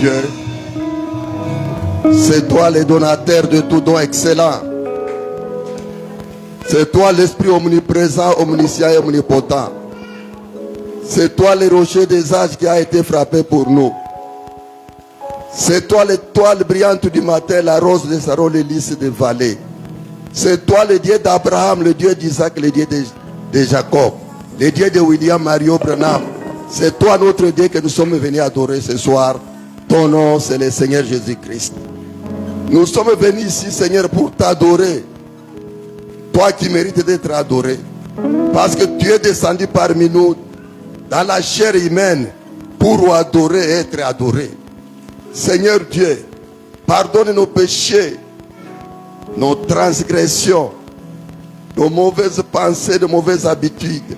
Dieu. C'est toi le donateur de tout don excellent. C'est toi l'Esprit omniprésent, omniscient et omnipotent. C'est toi le rocher des âges qui a été frappé pour nous. C'est toi l'étoile brillante du matin, la rose de Saron, les lys des vallées. C'est toi le Dieu d'Abraham, le Dieu d'Isaac, le Dieu de Jacob, le Dieu de William Mario Branham. C'est toi notre Dieu que nous sommes venus adorer ce soir. Ton nom, c'est le Seigneur Jésus-Christ. Nous sommes venus ici, Seigneur, pour t'adorer. Toi qui mérites d'être adoré. Parce que tu es descendu parmi nous dans la chair humaine pour adorer et être adoré. Seigneur Dieu, pardonne nos péchés, nos transgressions, nos mauvaises pensées, nos mauvaises habitudes.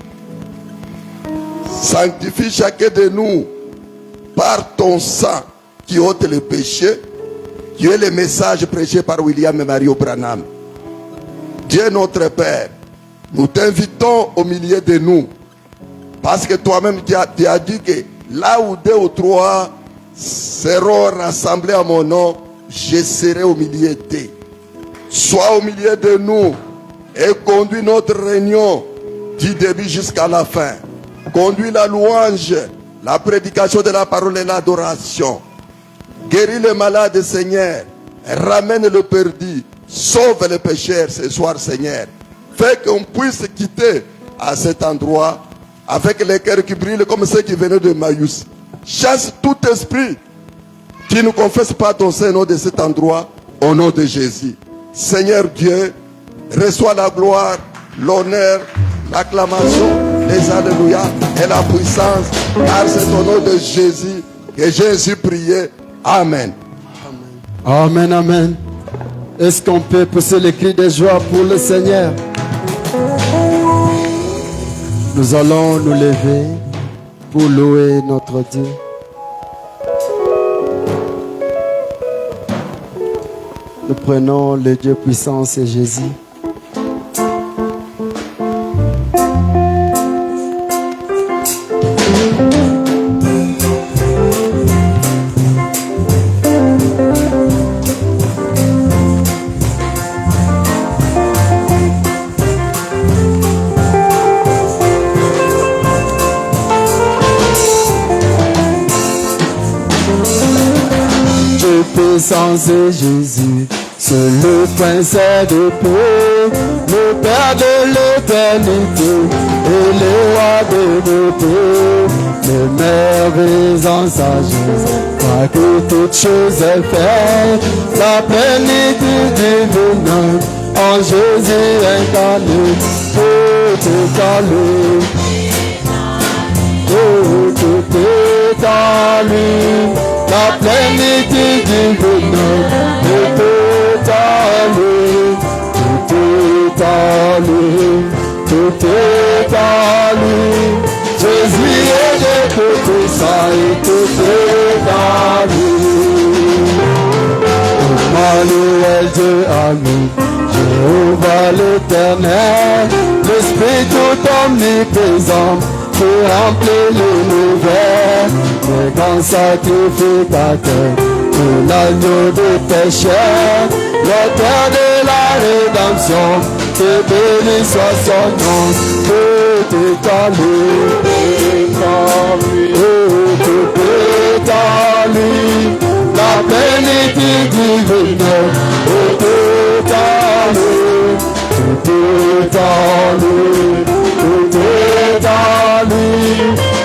Sanctifie chacun de nous par ton sang qui ôte le péché, qui est le message prêché par William et Mario Branham. Dieu notre Père, nous t'invitons au milieu de nous, parce que toi-même tu as dit que là où 2 ou 3 seront rassemblés à mon nom, je serai au milieu d'eux. Sois au milieu de nous et conduis notre réunion du début jusqu'à la fin. Conduis la louange, la prédication de la parole et l'adoration. Guéris les malades, Seigneur. Ramène le perdu. Sauve les pécheurs ce soir, Seigneur. Fais qu'on puisse quitter à cet endroit avec les cœurs qui brillent comme ceux qui venaient de Maïus. Chasse tout esprit qui ne confesse pas ton Saint-Nom de cet endroit au nom de Jésus. Seigneur Dieu, reçois la gloire, l'honneur, l'acclamation, les alléluia et la puissance, car c'est au nom de Jésus que Jésus priait. Amen. Amen, amen. Est-ce qu'on peut pousser les cris de joie pour le Seigneur? Nous allons nous lever pour louer notre Dieu. Nous prenons le Dieu puissant, c'est Jésus. C'est Jésus, c'est le prince de paix, le Père de l'éternité et le roi de nos paix, les merveilles en sagesse, pas que toute chose est faite, la plénitude divine en Jésus incarné, tout est en lui, tout est en lui. La plénitude divine, tout est en lui, tout est en lui, tout est en lui. Jésus est de tout ça et tout est en lui. Emmanuel, Dieu ami, Jéhovah l'éternel, l'Esprit tout omniprésent, qui remplit l'univers, le grand sacrificateur, pour l'agneau de péché, l'auteur de la rédemption, que béni soit son nom, tout est en lui, tout est en lui, la plénitude divine, tout est en lui, tout est en lui, tout est en lui.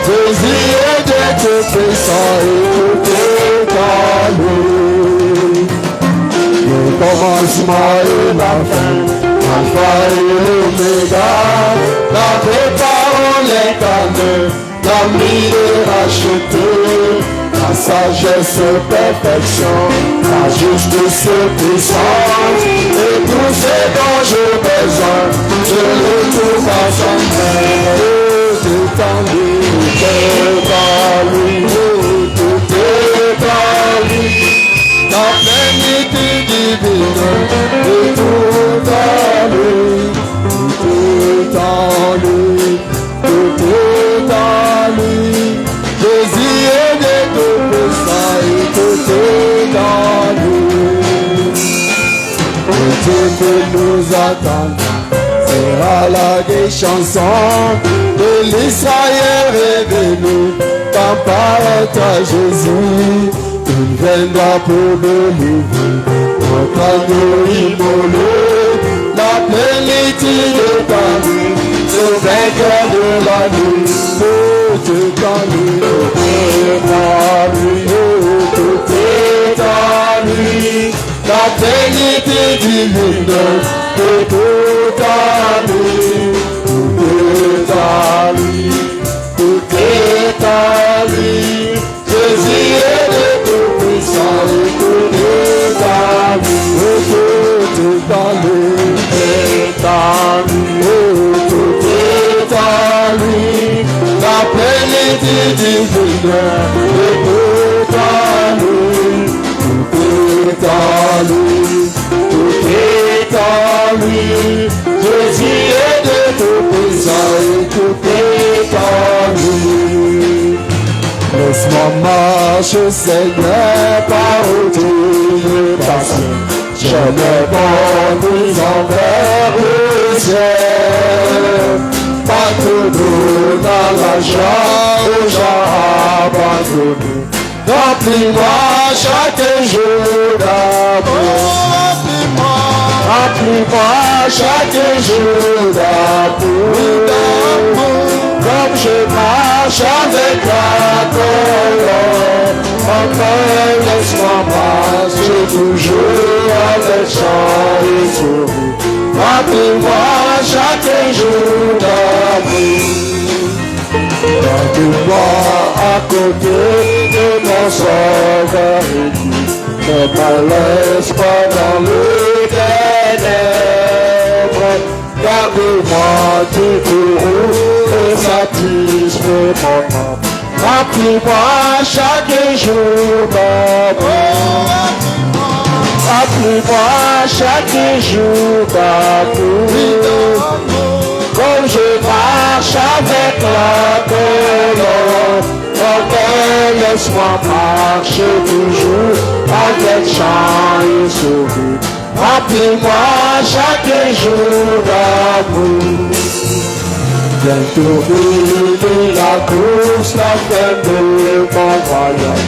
Jésus est de tout puissant et tout est en lui. Le commencement et la fin, Alpha et l'Oméga, la vraie parole incarnée, l'ami de racheté, la sagesse, perfection, la justice, puissance, et tout ce dont j'ai besoin, je le trouve à son main. Tout est en lui, tout est en lui, tout est en lui, la plénitude divine, et tout en lui, tout est en lui, tout est en lui. Jésus est de tout puissant et tout la vieille chanson de l'Israël révélé. Quand par toi Jésus, il viendra pour me livrer. Notre agneau immolé, la plénitude de ta vie, le vainqueur de la nuit. Tout est en lui, tout est en lui, tout est en lui. La plénitude divine, tout est en lui, tout est en lui, tout est en lui. Jésus est de tout puissant et tout est en lui, tout est en lui, tout est en lui. La plénitude divine, tout est en lui, tout est en lui, tout est en lui. Jésus est de tout puissant et tout est en lui. Laisse-moi marcher, Seigneur, par où tu es passé. Je me conduis envers le ciel. Partout dans la joie où j'ai abandonné. Remplis-moi chaque jour d'amour. Remplis-moi chaque jour d'amour. Comme je marche avec la colonne, encore laisse-moi marcher toujours avec chant et sourire. Remplis-moi chaque jour d'amour. Remplis-moi à côté de mon sauveur élu. Ne me laisse pas dans le ténèbre. Garde-moi du courroux et satisfais mon âme. Remplis-moi chaque jour d'amour. Remplis-moi chaque jour d'amour. Comme je marche avec la colonne, encore laisse-moi marcher toujours avec chant et sourire. Remplis-moi chaque jour d'amour. Bientôt finit la course, la fin de mon voyage.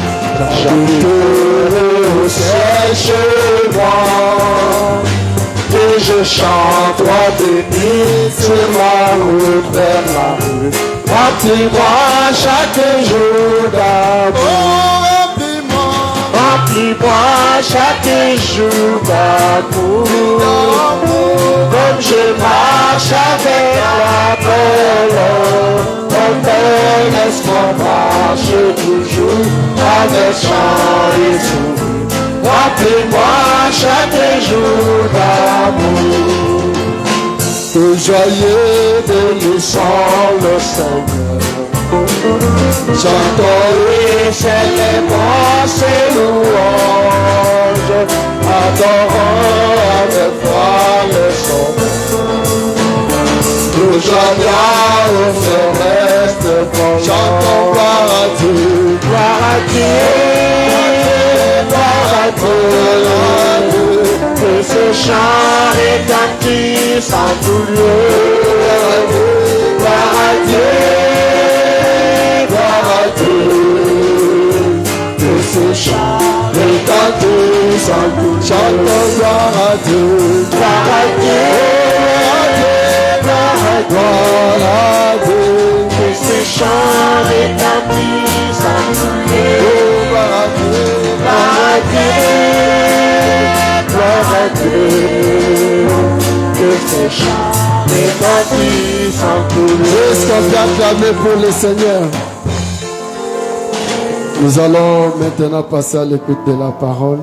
J'habiterai au ciel chez moi. Et je chante, toi béni, sur la route vers la rue. Remplis-moi chaque jour d'amour. Remplis-moi chaque jour d'amour. Comme je marche avec la colonne, ton père laisse-moi marcher toujours avec chant et sourire. Remplis-moi chaque jour d'amour. Que joyeux bénissons le Seigneur. Chantons et célébrons ses louanges, adorons avec foi le Sauveur. Nous joignons au céleste fondement. Chantons gloire à Dieu, gloire à Dieu, gloire à Dieu. Que ce chant retentisse en tout lieu. Gloire à Dieu. Que ce chant retentisse en tout lieu. Chantons gloire à Dieu, gloire à Dieu, gloire à Dieu. Que ce chant retentisse en tout lieu. Gloire à Dieu, gloire à Dieu. Que ce chant retentisse en tout lieu. Est-ce qu'on peut acclamer pour le Seigneur? Nous allons maintenant passer à l'écoute de la parole.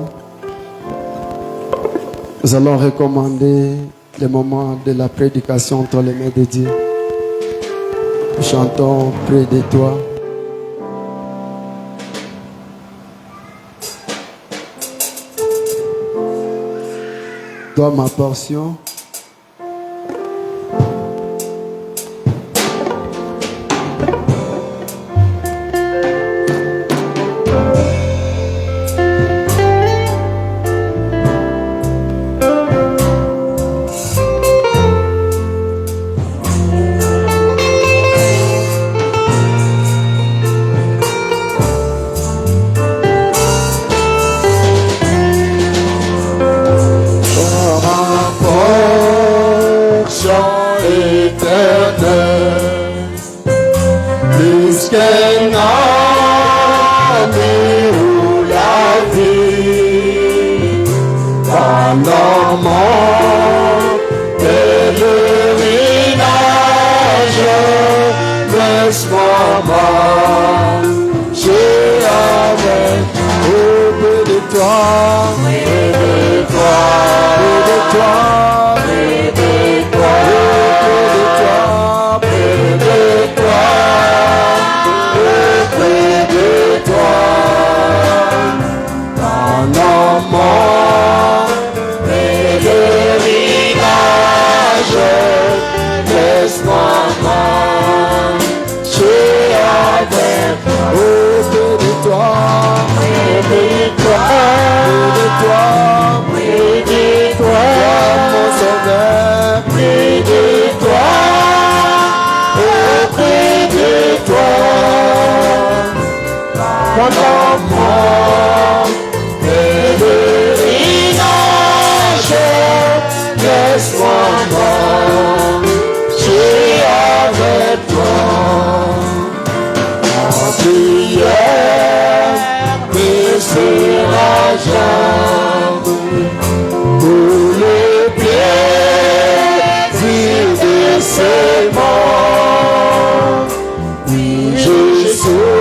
Nous allons recommander les moments de la prédication entre les mains de Dieu. Nous chantons près de toi. Toi ma portion. éternel, plus qu'un ami ou la vie, pendant mon pèlerinage, laisse-moi marcher avec auprès de toi, près de toi, près de toi, près de toi, près de toi, près de toi, pendant mon pèlerinage, laisse-moi marcher avec auprès de toi, près de toi, près de toi, mon sauveur, près de toi, auprès de toi, pendant mon pèlerinage, laisse-moi marcher avec toi. En prière, mais sera jamais pour le plaisir de ces morts. Oui, je souffrirai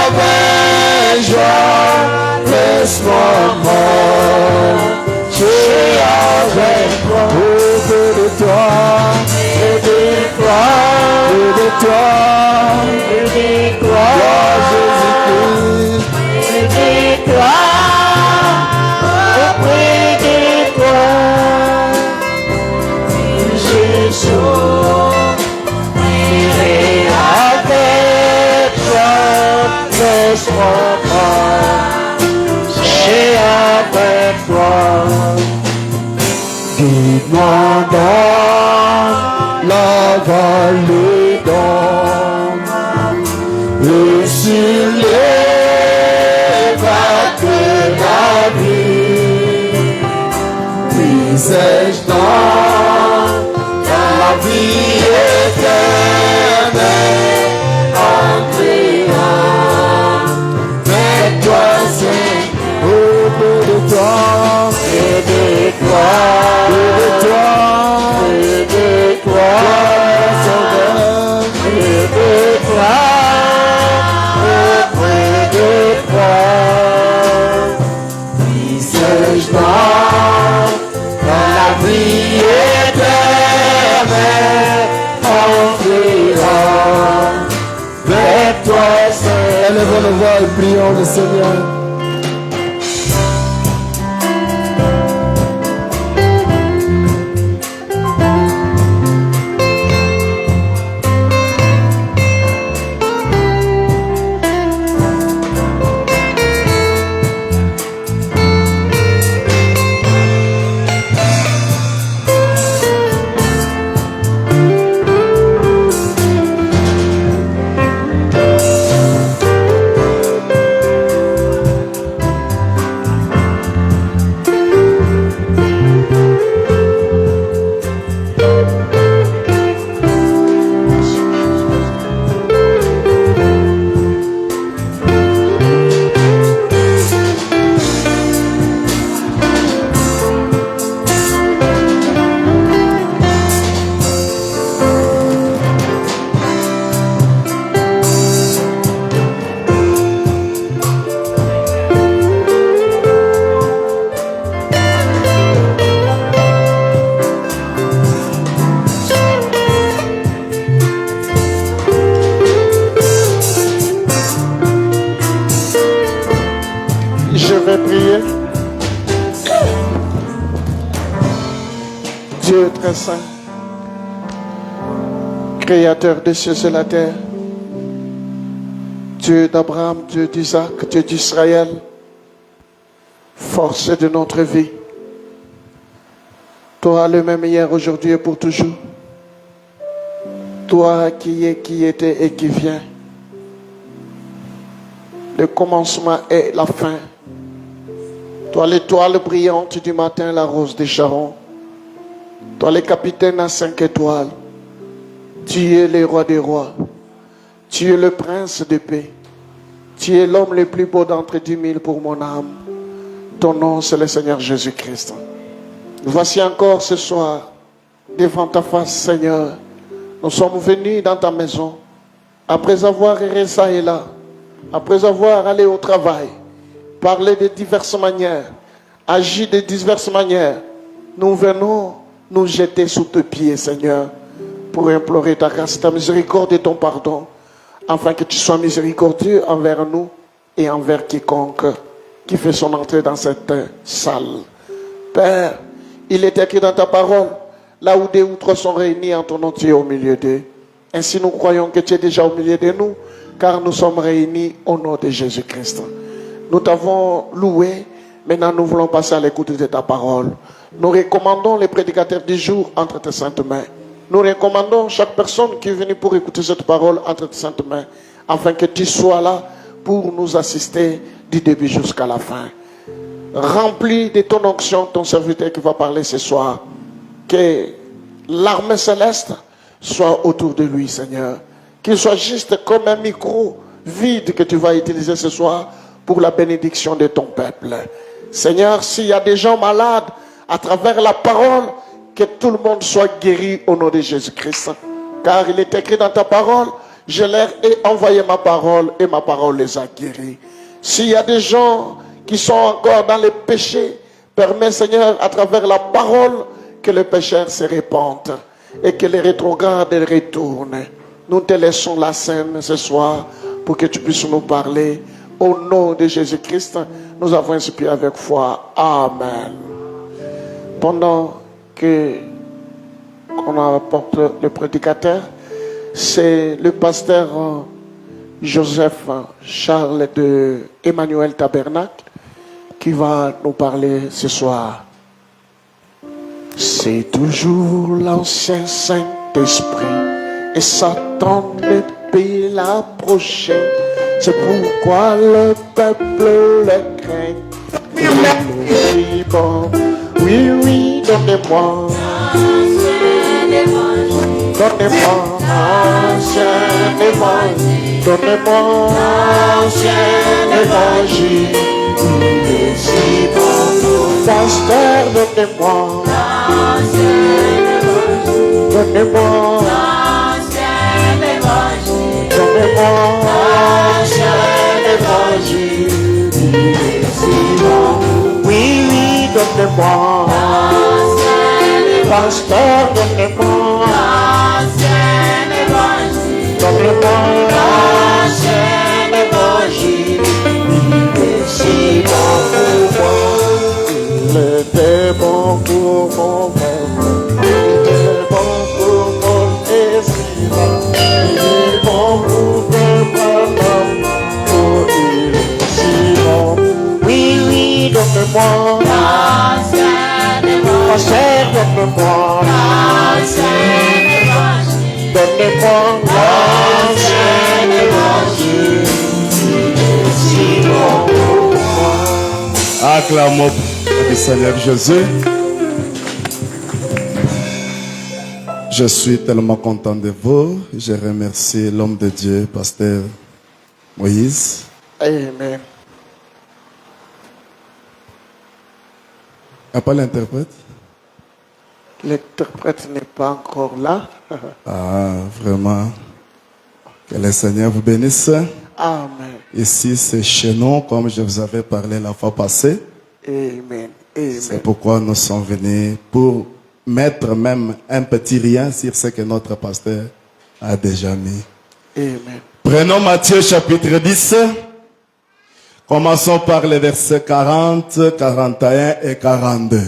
avec joie, laisse-moi marcher avec toi, auprès de toi, près de toi, près de toi, près de toi, Jésus-Christ, près de toi, auprès de toi, Jésus, j'irai avec toi, laisse-moi marcher avec toi. Guide-moi dans la vallée d'ombre et sur les vagues de la vie. Puisais-je dans la vie éternelle en priant avec toi, Seigneur, auprès de toi, près de toi, près de toi, près de toi, Sauveur, près de toi, auprès de toi. Puisais-je dans la vie éternelle en priant avec toi, Seigneur. Élevons nos voix et prions le Seigneur. Dieu très saint, créateur des cieux et la terre, Dieu d'Abraham, Dieu d'Isaac, Dieu d'Israël, force de notre vie. Toi le même hier, aujourd'hui et pour toujours. Toi qui es, qui était et qui vient. Le commencement et la fin. Toi l'étoile brillante du matin, la rose des Sharon. Toi, le capitaine à 5 étoiles, tu es le roi des rois. Tu es le prince de paix. Tu es l'homme le plus beau d'entre 10 000 pour mon âme. Ton nom, c'est le Seigneur Jésus-Christ. Nous voici encore ce soir devant ta face, Seigneur. Nous sommes venus dans ta maison après avoir erré ça et là, après avoir allé au travail, parlé de diverses manières, agi de diverses manières. Nous venons nous jeter sous tes pieds, Seigneur, pour implorer ta grâce, ta miséricorde et ton pardon, afin que tu sois miséricordieux envers nous et envers quiconque qui fait son entrée dans cette salle. Père, il est écrit dans ta parole, là où 2 ou 3 sont réunis en ton nom, tu es au milieu d'eux. Ainsi nous croyons que tu es déjà au milieu de nous, car nous sommes réunis au nom de Jésus-Christ. Nous t'avons loué, maintenant nous voulons passer à l'écoute de ta parole. Nous recommandons les prédicateurs du jour entre tes saintes mains. Nous recommandons chaque personne qui est venue pour écouter cette parole entre tes saintes mains, afin que tu sois là pour nous assister du début jusqu'à la fin. Remplis de ton onction ton serviteur qui va parler ce soir. Que l'armée céleste soit autour de lui, Seigneur. Qu'il soit juste comme un micro vide que tu vas utiliser ce soir pour la bénédiction de ton peuple. Seigneur, s'il y a des gens malades, à travers la parole, que tout le monde soit guéri au nom de Jésus-Christ. Car il est écrit dans ta parole, je leur ai envoyé ma parole et ma parole les a guéris. S'il y a des gens qui sont encore dans les péchés, permets, Seigneur, à travers la parole, que les pécheurs se répandent et que les rétrogrades retournent. Nous te laissons la scène ce soir pour que tu puisses nous parler. Au nom de Jésus-Christ, nous avons ainsi prié avec foi. Amen. Pendant qu'on apporte le prédicateur, c'est le pasteur Joseph Charles de Emmanuel Tabernacle qui va nous parler ce soir. C'est toujours l'ancien Saint-Esprit et Satan ne peut l'approcher. C'est pourquoi le peuple le craint. Il est bon. Oui, oui, donnez-moi. Donnez-moi l'ancien évangile. Donnez-moi l'ancien évangile. Il est si bon. Pasteur, donnez-moi. Donnez-moi l'ancien évangile. Donnez-moi l'ancien évangile. Il est si bon. Oui, oui, donnez-moi l'ancien évangile. Pasteur, donnez-moi l'ancien évangile. Donnez-moi l'ancien évangile. Il est si bon pour moi. Il était bon pour mon peuple. Il est bon pour mon esprit. Il est bon pour mon peuple. Oh, il est si bon. Oui, oui, donne-moi l'ancien évangile. Pasteur, donne-moi l'ancien évangile. Donne-moi l'ancien évangile. Il est si bon pour moi. Acclamons le Seigneur Jésus. Je suis tellement content de vous. Je remercie l'homme de Dieu, pasteur Moïse. Amen. Il n'y a pas l'interprète? L'interprète n'est pas encore là. Ah, vraiment. Que le Seigneur vous bénisse. Amen. Ici, c'est chez nous, comme je vous avais parlé la fois passée. Amen. C'est Amen. pourquoi nous sommes venus pour mettre même un petit rien sur ce que notre pasteur a déjà mis. Amen. Prenons Matthieu chapitre 10. Commençons par les versets 40, 41 et 42.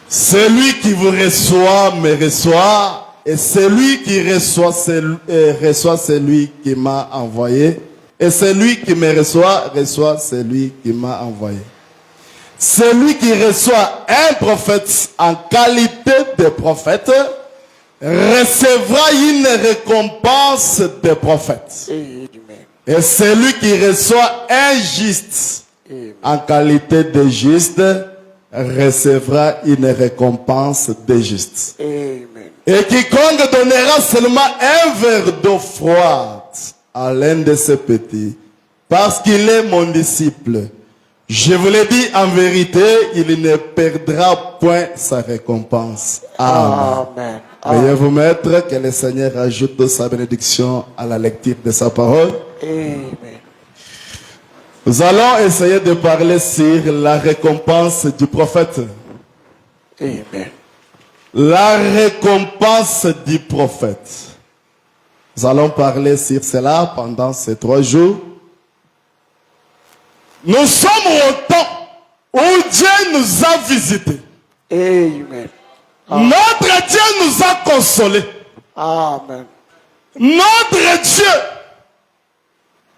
Celui qui vous reçoit me reçoit, et celui qui reçoit celui qui m'a envoyé, et celui qui me reçoit celui qui m'a envoyé. Celui qui reçoit un prophète en qualité de prophète recevra une récompense de prophète. Amen. Et celui qui reçoit un juste en qualité de juste recevra une récompense des justes. Amen. Et quiconque donnera seulement un verre d'eau froide à l'un de ces petits, parce qu'il est mon disciple, je vous le dis en vérité, il ne perdra point sa récompense. Amen. Amen. Veuillez vous mettre, que le Seigneur ajoute sa bénédiction à la lecture de sa parole. Amen. Nous allons essayer de parler sur la récompense du prophète. Amen. La récompense du prophète. Nous allons parler sur cela pendant ces 3 jours. Nous sommes au temps où Dieu nous a visités. Amen. Notre Dieu nous a consolés. Amen. Notre Dieu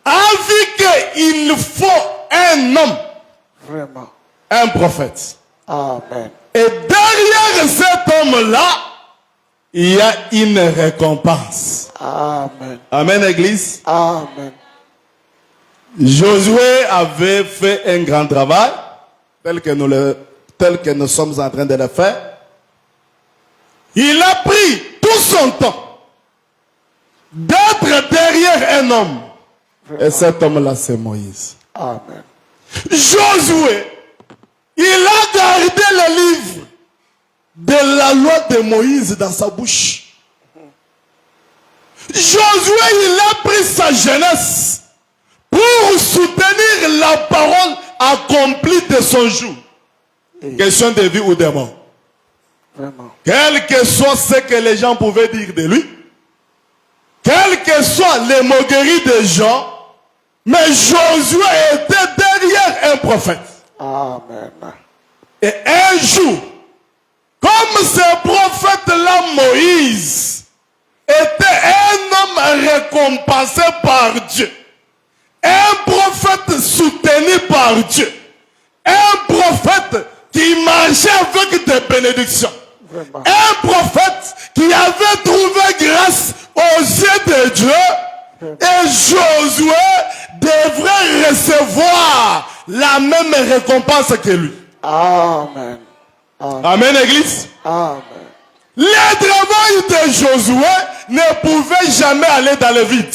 a vu qu'il faut un homme, Vraiment. un prophète. Amen. Et derrière cet homme-là, il y a une récompense. Amen. Amen, Église. Amen. Josué avait fait un grand travail, tel que nous sommes en train de le faire. Il a pris tout son temps d'être derrière un homme. Et cet homme-là, c'est Moïse. Amen. Josué, il a gardé le livre de la loi de Moïse dans sa bouche. Josué, il a pris sa jeunesse pour soutenir la parole accomplie de son jour. Question de vie ou de mort. Vraiment. Quel que soit ce que les gens pouvaient dire de lui, quelles que soient les moqueries des gens, mais Josué était derrière un prophète. Amen. Et un jour, comme ce prophète-là, Moïse, était un homme récompensé par Dieu, un prophète soutenu par Dieu, un prophète qui marchait avec des bénédictions, Vraiment. un prophète qui avait trouvé grâce aux yeux de Dieu, et Josué devrait recevoir la même récompense que lui. Amen. Amen. Amen, Église. Amen. Le travail de Josué ne pouvait jamais aller dans le vide.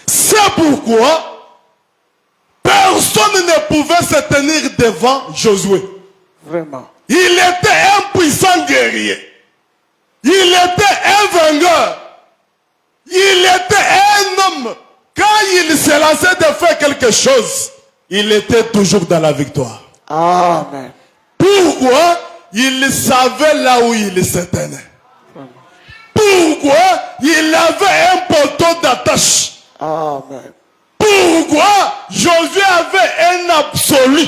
C'est pourquoi personne ne pouvait se tenir devant Josué. Vraiment. Il était un puissant guerrier. Il était un vainqueur. Il était un homme. Quand il se lançait de faire quelque chose, il était toujours dans la victoire. Amen. Pourquoi? Il savait là où il se tenait. Pourquoi? Il avait un poteau d'attache. Amen. Pourquoi? Josué avait un absolu.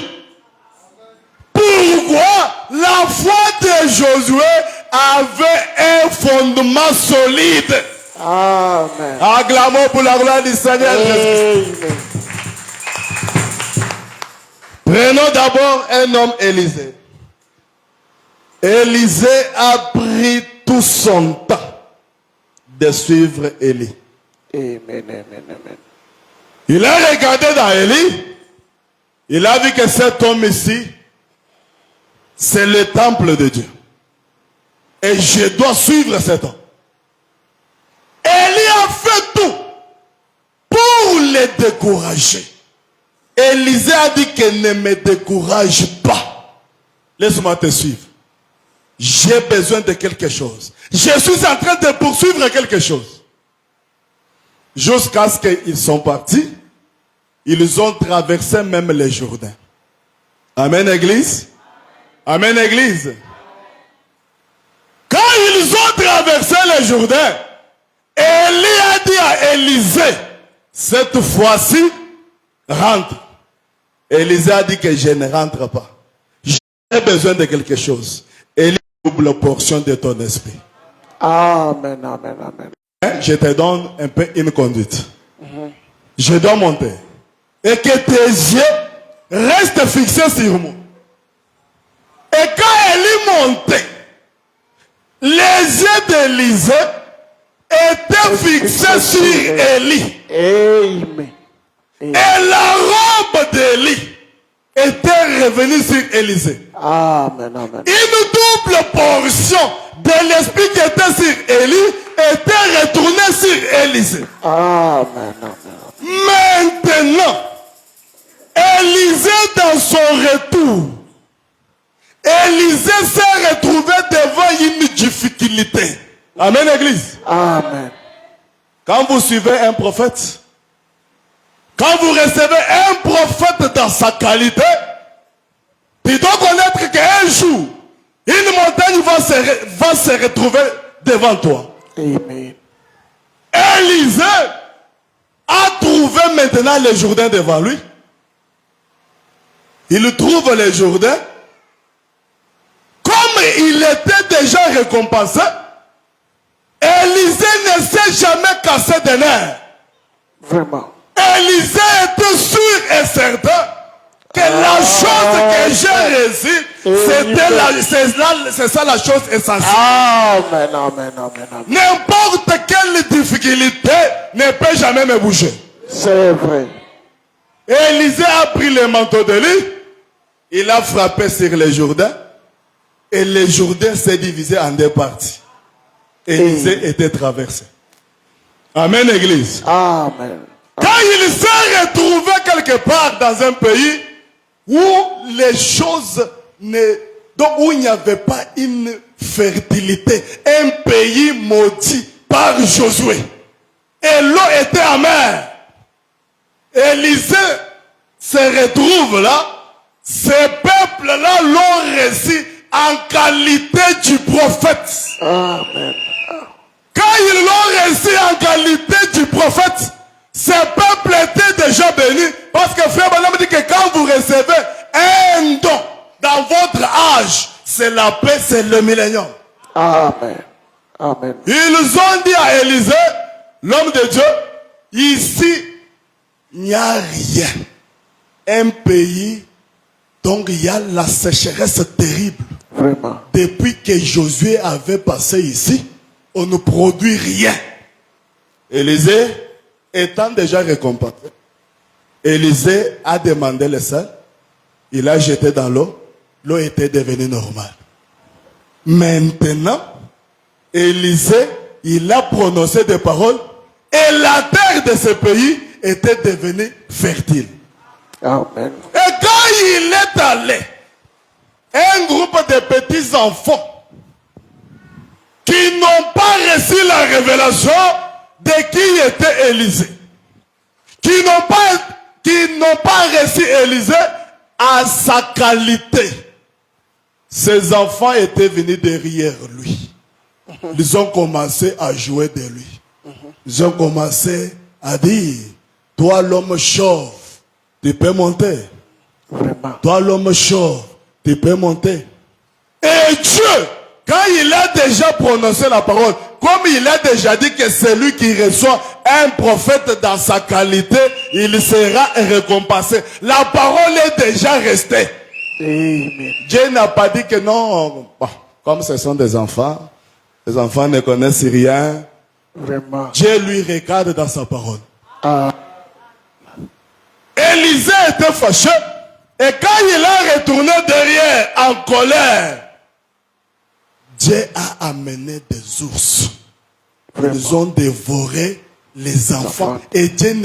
Pourquoi? La foi de Josué avait un fondement solide. Amen. Acclamons pour la gloire du Seigneur. Amen. Prenons d'abord un homme Élisée. Élisée a pris tout son temps de suivre Élie. Amen. Amen. Amen. Il a regardé dans Élie. Il a vu que cet homme ici, c'est le temple de Dieu. Et je dois suivre cet homme. Élie a fait tout pour le décourager. Élisée a dit que ne me décourage pas. Laisse-moi te suivre. J'ai besoin de quelque chose. Je suis en train de poursuivre quelque chose. Jusqu'à ce qu'ils sont partis, ils ont traversé même le Jourdain. Amen, Église. Amen, Église. Quand ils ont traversé le Jourdain, Élie a dit à Élisée, cette fois-ci, rentre. Élisée a dit que je ne rentre pas. J'ai besoin de quelque chose. Élie double portion de ton esprit. Amen. Amen. Amen. Je te donne un peu une conduite. Je dois monter. Et que tes yeux restent fixés sur moi. Et quand Élie montait, les yeux d'Élisée étaient fixés sur Élie. Amen. Et la robe d'Élie était revenu sur Élisée. Amen, amen. Une double portion de l'esprit qui était sur Élie était retournée sur Élisée. Amen, amen. Maintenant, Élisée dans son retour, Élisée s'est retrouvé devant une difficulté. Amen, Église. Amen. Quand vous suivez un prophète, quand vous recevez un prophète dans sa qualité, tu dois connaître qu'un jour, une montagne va se retrouver devant toi. Amen. Élisée a trouvé maintenant le Jourdain devant lui. Il trouve le Jourdain. Comme il était déjà récompensé, Élisée ne s'est jamais cassé de nerfs. Vraiment. Élisée était sûr et certain que la chose que j'ai reçue, c'est ça la chose essentielle. Amen, amen, amen, amen. N'importe quelle difficulté ne peut jamais me bouger. C'est vrai. Élisée a pris le manteau de lui, il a frappé sur le Jourdain, et le Jourdain s'est divisé en deux parties. Élisée était traversé. Amen, Église. Amen. Quand il s'est retrouvé quelque part dans un pays où les choses où il n'y avait pas une fertilité, un pays maudit par Josué, et l'eau était amère, Élisée se retrouve là, ces peuples-là l'ont reçu en qualité du prophète. Amen. Quand ils l'ont reçu en qualité du prophète, ces peuples étaient déjà bénis. Parce que frère Branham dit que quand vous recevez un don dans votre âge, c'est la paix, c'est le millénium. Amen. Amen. Ils ont dit à Élisée, l'homme de Dieu, ici, il n'y a rien. Un pays, donc il y a la sécheresse terrible. Vraiment. Depuis que Josué avait passé ici, on ne produit rien. Élisée, étant déjà récompensé, Élisée a demandé le sel, il a jeté dans l'eau, l'eau était devenue normale. Maintenant, Élisée, il a prononcé des paroles et la terre de ce pays était devenue fertile. Amen. Et quand il est allé, un groupe de petits enfants qui n'ont pas reçu la révélation de qui était Élisée, qui n'ont pas reçu Élisée à sa qualité, ces enfants étaient venus derrière lui. Ils ont commencé à jouer de lui. Ils ont commencé à dire, toi l'homme chauve, tu peux monter. Vraiment. Toi l'homme chauve, tu peux monter. Et Dieu, quand il a déjà prononcé la parole, comme il a déjà dit que celui qui reçoit un prophète dans sa qualité, il sera récompensé. La parole est déjà restée. Amen. Dieu n'a pas dit que non, bon, comme ce sont des enfants, les enfants ne connaissent rien. Vraiment. Dieu lui regarde dans sa parole. Ah. Élisée était fâché. Et quand il a retourné derrière en colère, Dieu a amené des ours. Ils ont dévoré les enfants. Et Dieu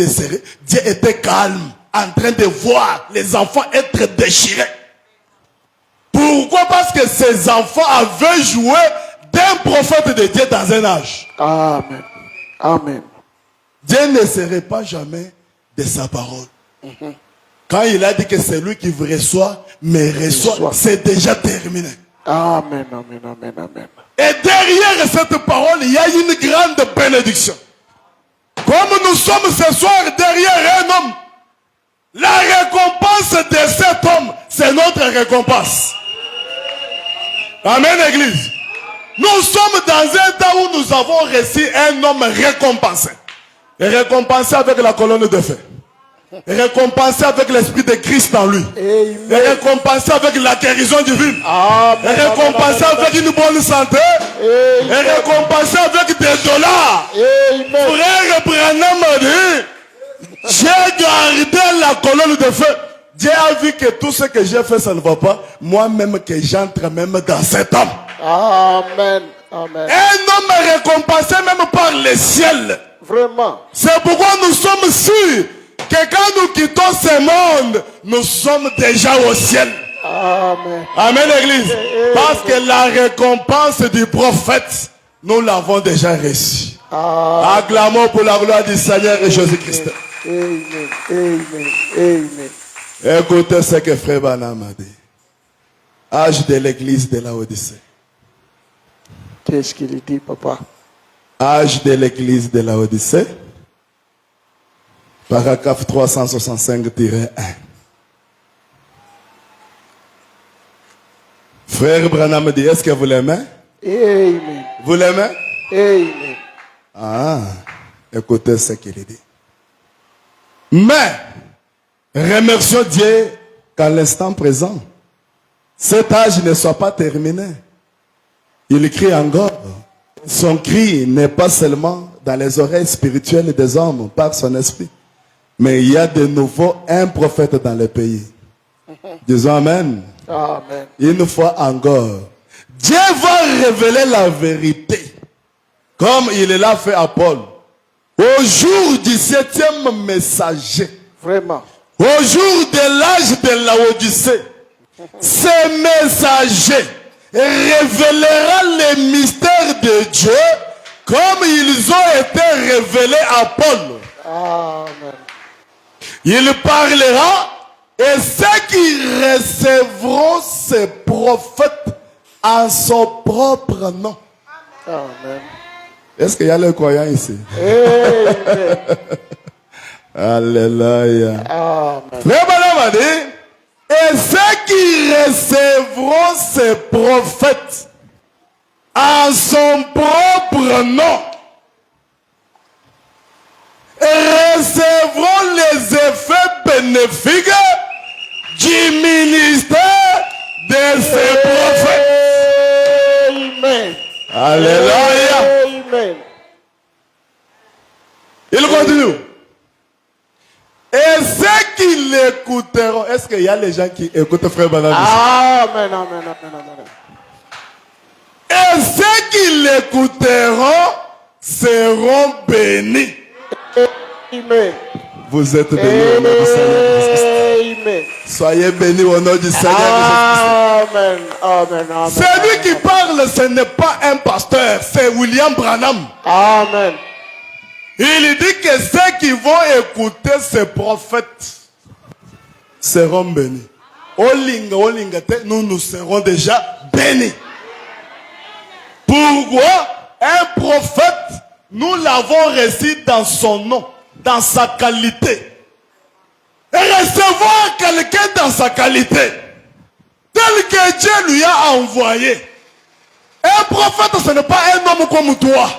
était calme, en train de voir les enfants être déchirés. Pourquoi? Parce que ces enfants avaient joué d'un prophète de Dieu dans un âge. Amen. Amen. Dieu ne serait pas jamais de sa parole. Quand il a dit que c'est lui qui vous reçoit, mais reçoit, c'est déjà terminé. Amen, amen, amen, amen. Et derrière cette parole, il y a une grande bénédiction. Comme nous sommes ce soir derrière un homme, la récompense de cet homme, c'est notre récompense. Amen, Église. Nous sommes dans un temps où nous avons reçu un homme récompensé. Et récompensé avec la colonne de feu. Récompensé avec l'esprit de Christ en lui. Amen. Et récompensé avec la guérison divine. Amen. Et récompensé avec une bonne santé. Amen. Et récompensé avec des dollars. Amen. Frère Branham m'a dit, j'ai gardé la colonne de feu. Dieu a vu que tout ce que j'ai fait, ça ne va pas. Moi-même, que j'entre même dans cet homme. Amen. Amen. Un homme est récompensé même par le ciel. Vraiment. C'est pourquoi nous sommes sûrs que quand nous quittons ce monde, nous sommes déjà au ciel. Amen. Amen, l'église. Parce que la récompense du prophète, nous l'avons déjà reçue. Acclamons pour la gloire du Seigneur et Jésus-Christ. Amen. Amen. Amen. Écoutez ce que Frère Branham a dit. Âge de l'église de la Odyssée. Qu'est-ce qu'il dit, papa? Âge de l'église de la Odyssée. Paragraphe 365-1. Frère Branham dit, est-ce que vous l'aimez? Amen. Vous l'aimez? Amen. Ah, écoutez ce qu'il dit. Mais, remercions Dieu qu'à l'instant présent, cet âge ne soit pas terminé. Il crie encore. Son cri n'est pas seulement dans les oreilles spirituelles des hommes par son esprit, mais il y a de nouveau un prophète dans le pays. Disons Amen. Amen. Une fois encore, Dieu va révéler la vérité, comme il l'a fait à Paul, au jour du 7e messager. Vraiment. Au jour de l'âge de la Odyssée, ce messager révélera les mystères de Dieu comme ils ont été révélés à Paul. Amen. Il parlera et ceux qui recevront ces prophètes en son propre nom. Amen. Est-ce qu'il y a les croyants ici? Amen. Alléluia. Amen. Frère Branham a dit, et ceux qui recevront ces prophètes en son propre nom recevront les effets bénéfiques du ministère de ces prophètes. Amen. Alléluia. Amen. Il continue. Et ceux qui l'écouteront, est-ce qu'il y a les gens qui écoutent Frère Branham? Amen. Amen. Amen. Amen. Et ceux qui l'écouteront seront bénis. Amen. Vous êtes bénis au nom du Seigneur Jésus-Christ. Amen. Soyez bénis au nom du Seigneur Jésus-Christ. Amen. Amen. Amen. Celui qui parle, ce n'est pas un pasteur, c'est William Branham. Amen. Il dit que ceux qui vont écouter ces prophètes seront bénis. Nous serons déjà bénis. Pourquoi? Un prophète, nous l'avons reçu dans son nom, dans sa qualité. Et recevoir quelqu'un dans sa qualité, tel que Dieu lui a envoyé. Un prophète, ce n'est pas un homme comme toi.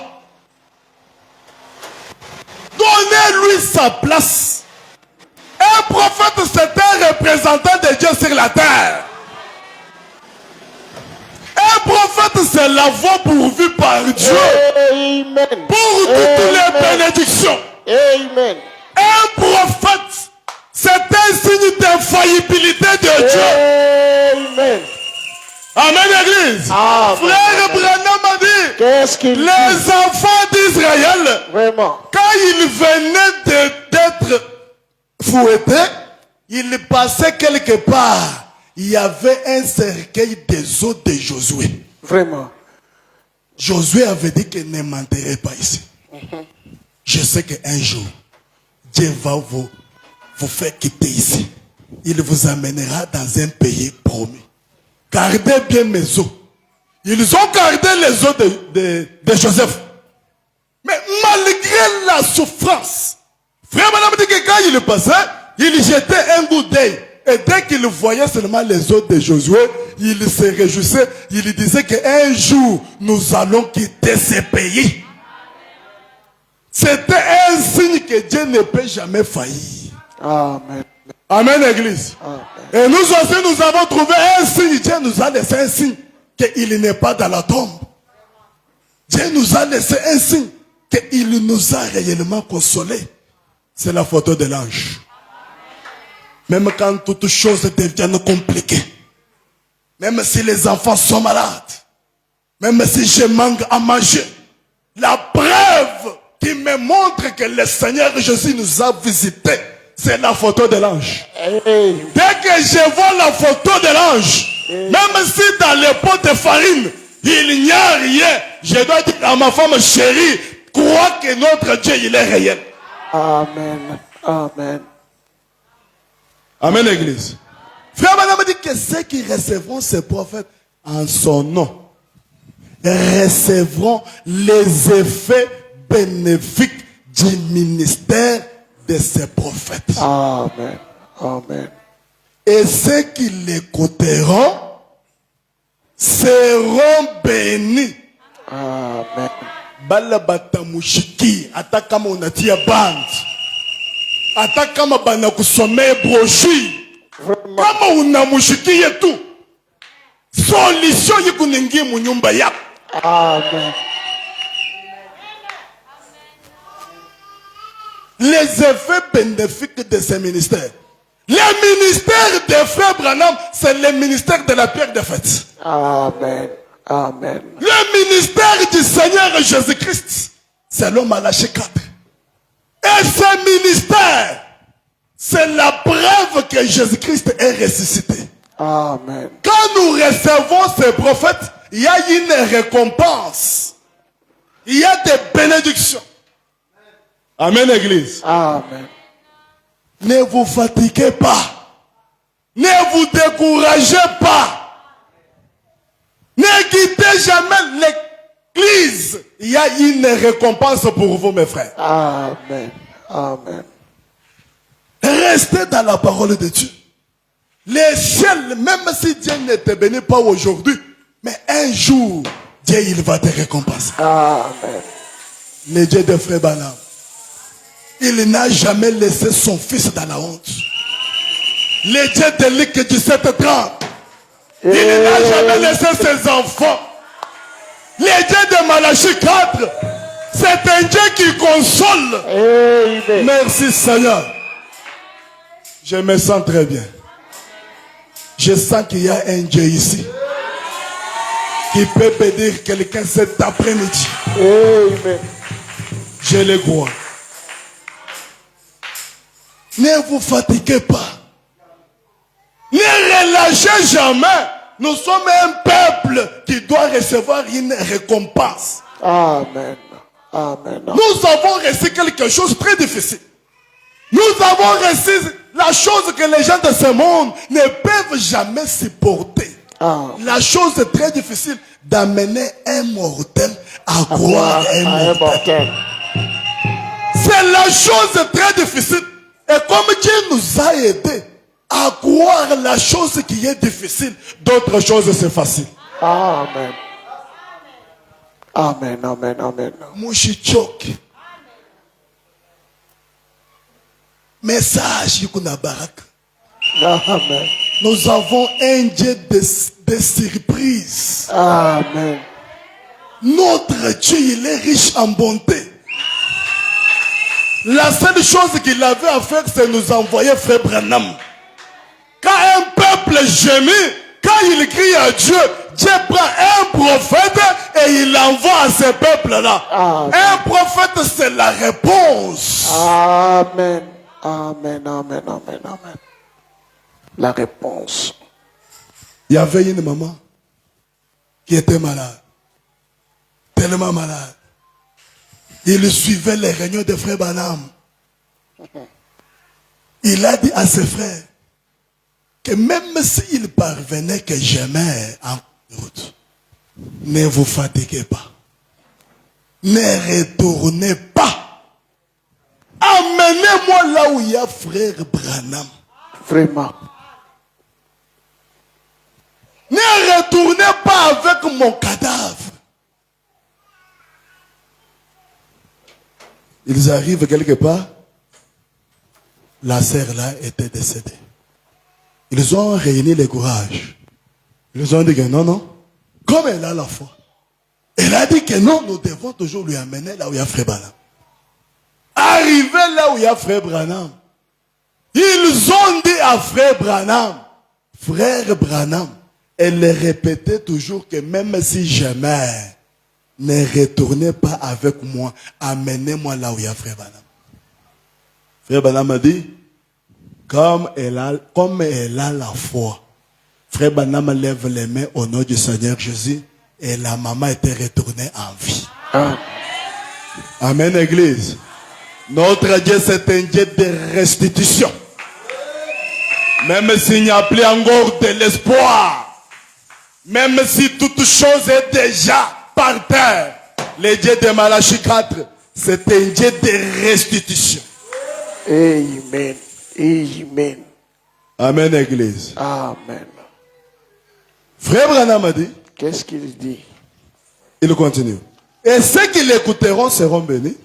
Donnez-lui sa place. Un prophète, c'est un représentant de Dieu sur la terre. Un prophète, c'est la voie pourvue par Dieu. Amen. Pour toutes les bénédictions. Amen. Un prophète, c'est un signe d'infaillibilité de Dieu. Amen. Amen, l'église. Amen. Frère Branham a dit, Qu'est-ce qu'il dit? les enfants d'Israël, Vraiment. quand ils venaient d'être fouettés, ils passaient quelque part. Il y avait un cercueil des os de Josué. Vraiment. Josué avait dit qu'il ne m'enterrait pas ici. Je sais qu'un jour, Dieu va vous faire quitter ici. Il vous amènera dans un pays promis. Gardez bien mes os. Ils ont gardé les os de Joseph. Mais malgré la souffrance, Frère Branham dit que quand il passait, il jetait un coup d'œil. Et dès qu'il voyait seulement les os de Josué, il se réjouissait. Il disait qu'un jour, nous allons quitter ce pays. C'était un signe que Dieu ne peut jamais faillir. Amen. Amen, Église. Amen. Et nous aussi, nous avons trouvé un signe. Dieu nous a laissé un signe qu'il n'est pas dans la tombe. Dieu nous a laissé un signe qu'il nous a réellement consolés. C'est la photo de l'ange. Même quand toutes choses deviennent compliquées, même si les enfants sont malades, même si je manque à manger, la preuve qui me montre que le Seigneur Jésus nous a visités, c'est la photo de l'ange. Dès que je vois la photo de l'ange, même si dans les pots de farine, il n'y a rien, je dois dire à ma femme chérie, crois que notre Dieu, il est réel. Amen. Amen. Amen, Église. Frère Madame dit que ceux qui recevront ces prophètes en son nom recevront les effets bénéfiques du ministère de ces prophètes. Amen. Amen. Et ceux qui l'écouteront seront bénis. Amen. Balabatamushiki, atakama unatia band, atakama bana kusomea brochure, kama unamushikie tu, solution yikuningia mu nyumba yako. Amen. Les effets bénéfiques de ce ministère. Le ministère de Frère Branham, c'est le ministère de la pierre de fête. Amen. Amen. Le ministère du Seigneur Jésus-Christ, c'est l'homme Malachie 4. Et ce ministère, c'est la preuve que Jésus-Christ est ressuscité. Amen. Quand nous recevons ces prophètes, il y a une récompense. Il y a des bénédictions. Amen, Église. Amen. Ne vous fatiguez pas. Ne vous découragez pas. Ne quittez jamais l'église. Il y a une récompense pour vous, mes frères. Amen. Amen. Restez dans la parole de Dieu. Les ciels, même si Dieu ne te bénit pas aujourd'hui, mais un jour, Dieu, il va te récompenser. Amen. Le Dieu de Frère Branham, il n'a jamais laissé son fils dans la honte. Le Dieu de Luc 17:30, il n'a jamais laissé ses enfants. Le Dieu de Malachie 4, c'est un Dieu qui console. Amen. Merci Seigneur. Je me sens très bien. Je sens qu'il y a un Dieu ici qui peut bénir quelqu'un cet après-midi. Amen. Je le crois. Ne vous fatiguez pas. Ne relâchez jamais. Nous sommes un peuple qui doit recevoir une récompense. Amen. Amen. Nous avons reçu quelque chose de très difficile. Nous avons reçu la chose que les gens de ce monde ne peuvent jamais supporter. La chose très difficile d'amener un mortel à croire un mortel. C'est la chose très difficile. Et comme Dieu nous a aidés à croire la chose qui est difficile, d'autres choses c'est facile. Amen. Amen. Amen. Amen. Mouchichok. Message yukuna baraka. Amen. Nous avons un Dieu de surprise. Amen. Notre Dieu, il est riche en bonté. La seule chose qu'il avait à faire, c'est nous envoyer Frère Branham. Quand un peuple gémit, quand il crie à Dieu, Dieu prend un prophète et il l'envoie à ce peuple-là. Un prophète, c'est la réponse. Amen. Amen. Amen. Amen. Amen. La réponse. Il y avait une maman qui était malade. Tellement malade. Il suivait les réunions de Frère Branham. Il a dit à ses frères que même s'il parvenait que jamais en route, ne vous fatiguez pas. Ne retournez pas. Amenez-moi là où il y a Frère Branham. Vraiment. Ne retournez pas avec mon cadavre. Ils arrivent quelque part. La sœur là était décédée. Ils ont réuni le courage. Ils ont dit que non, non. Comme elle a la foi. Elle a dit que non, nous devons toujours lui amener là où il y a Frère Branham. Arrivé là où il y a Frère Branham. Ils ont dit à frère Branham, elle répétait toujours que même si jamais, ne retournez pas avec moi, amenez-moi là où il y a frère Branham. Frère Branham a dit, comme elle a la foi, frère Branham lève les mains au nom du Seigneur Jésus et la maman était retournée en vie. Amen. Amen, Église. Notre Dieu, c'est un Dieu de restitution. Même s'il n'y a plus encore de l'espoir, même si toute chose est déjà par terre, le Dieu de Malachie 4, c'est un Dieu de restitution. Amen. Amen. Amen, Église. Amen. Frère Branham a dit, Qu'est-ce qu'il dit? il continue. Et ceux qui l'écouteront seront bénis,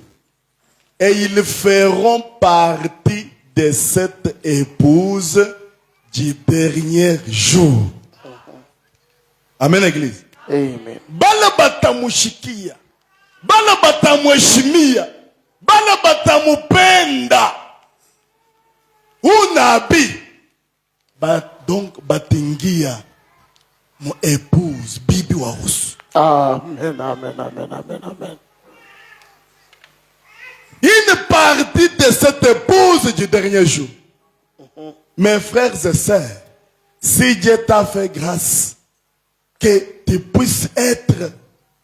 et ils feront partie de cette épouse du dernier jour. Amen, Église. Amen. Bala batamushikia, bala batamuheshimia, bala batamupenda. Unabi, donc batingia mon épouse, bibi wa usu. Amen, amen, amen, amen, amen. Une partie de cette épouse du dernier jour. Mes frères et sœurs, si Dieu t'a fait grâce, que tu puisses être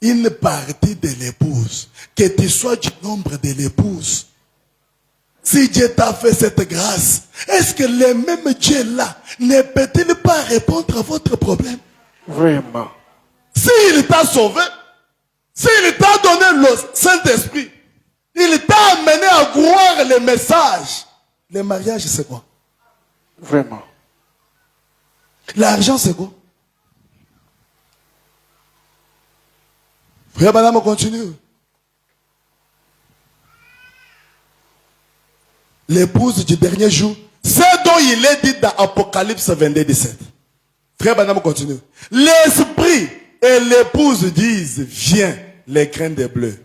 une partie de l'épouse, que tu sois du nombre de l'épouse. Si Dieu t'a fait cette grâce, est-ce que le même Dieu-là ne peut-il pas répondre à votre problème? Vraiment. S'il t'a sauvé, s'il t'a donné le Saint-Esprit, il t'a amené à croire le message. Le mariage, c'est quoi? Vraiment. L'argent, c'est quoi? Frère Branham continue. L'épouse du dernier jour, c'est dont il est dit dans Apocalypse 22, 17. Frère Branham continue. L'esprit et l'épouse disent, viens, les graines de bleu.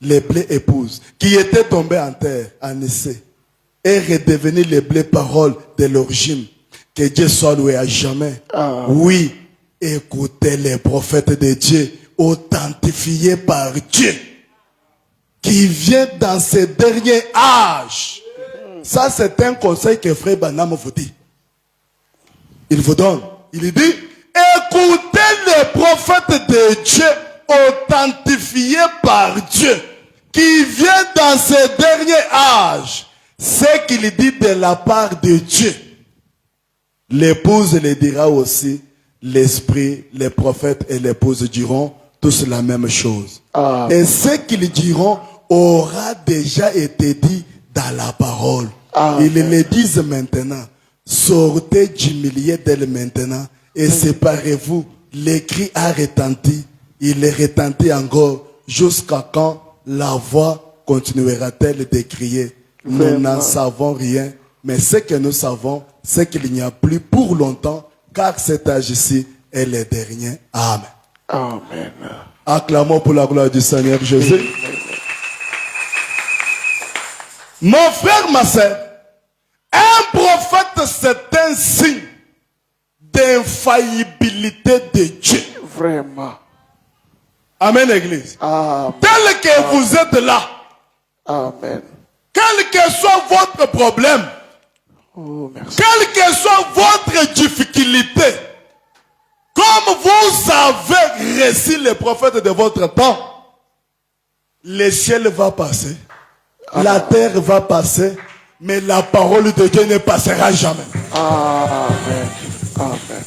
Les blés épouses, qui étaient tombés en terre, en essai, et redevenus les blés paroles de l'origine. Que Dieu soit loué à jamais. Oui, écoutez les prophètes de Dieu, authentifiés par Dieu, qui vient dans ces derniers âges. Ça, c'est un conseil que frère Branham vous dit. Il vous donne. Il dit, écoutez les prophètes de Dieu, authentifiés par Dieu, qui vient dans ces derniers âges. Ce qu'il dit de la part de Dieu. L'épouse le dira aussi, l'esprit, les prophètes et l'épouse diront tous la même chose. Et ce qu'ils diront aura déjà été dit dans la parole. Ils le disent maintenant. Sortez du milieu d'elle maintenant et séparez-vous. Les cris a retenti. Il retentit encore jusqu'à quand la voix continuera-t-elle de crier? Nous n'en savons rien, mais ce que nous savons, c'est qu'il n'y a plus pour longtemps, car cet âge-ci est le dernier. Amen. Amen. Acclamons pour la gloire du Seigneur Jésus. Mon frère, ma soeur, un prophète, c'est un signe d'infaillibilité de Dieu. Vraiment. Amen, Église. Amen. Tel que vous êtes là, Amen. quel que soit votre problème, Oh, merci. quelle que soit votre difficulté, comme vous avez reçu les prophètes de votre temps, le ciel va passer, la terre va passer, mais la parole de Dieu ne passera jamais. Amen. Amen.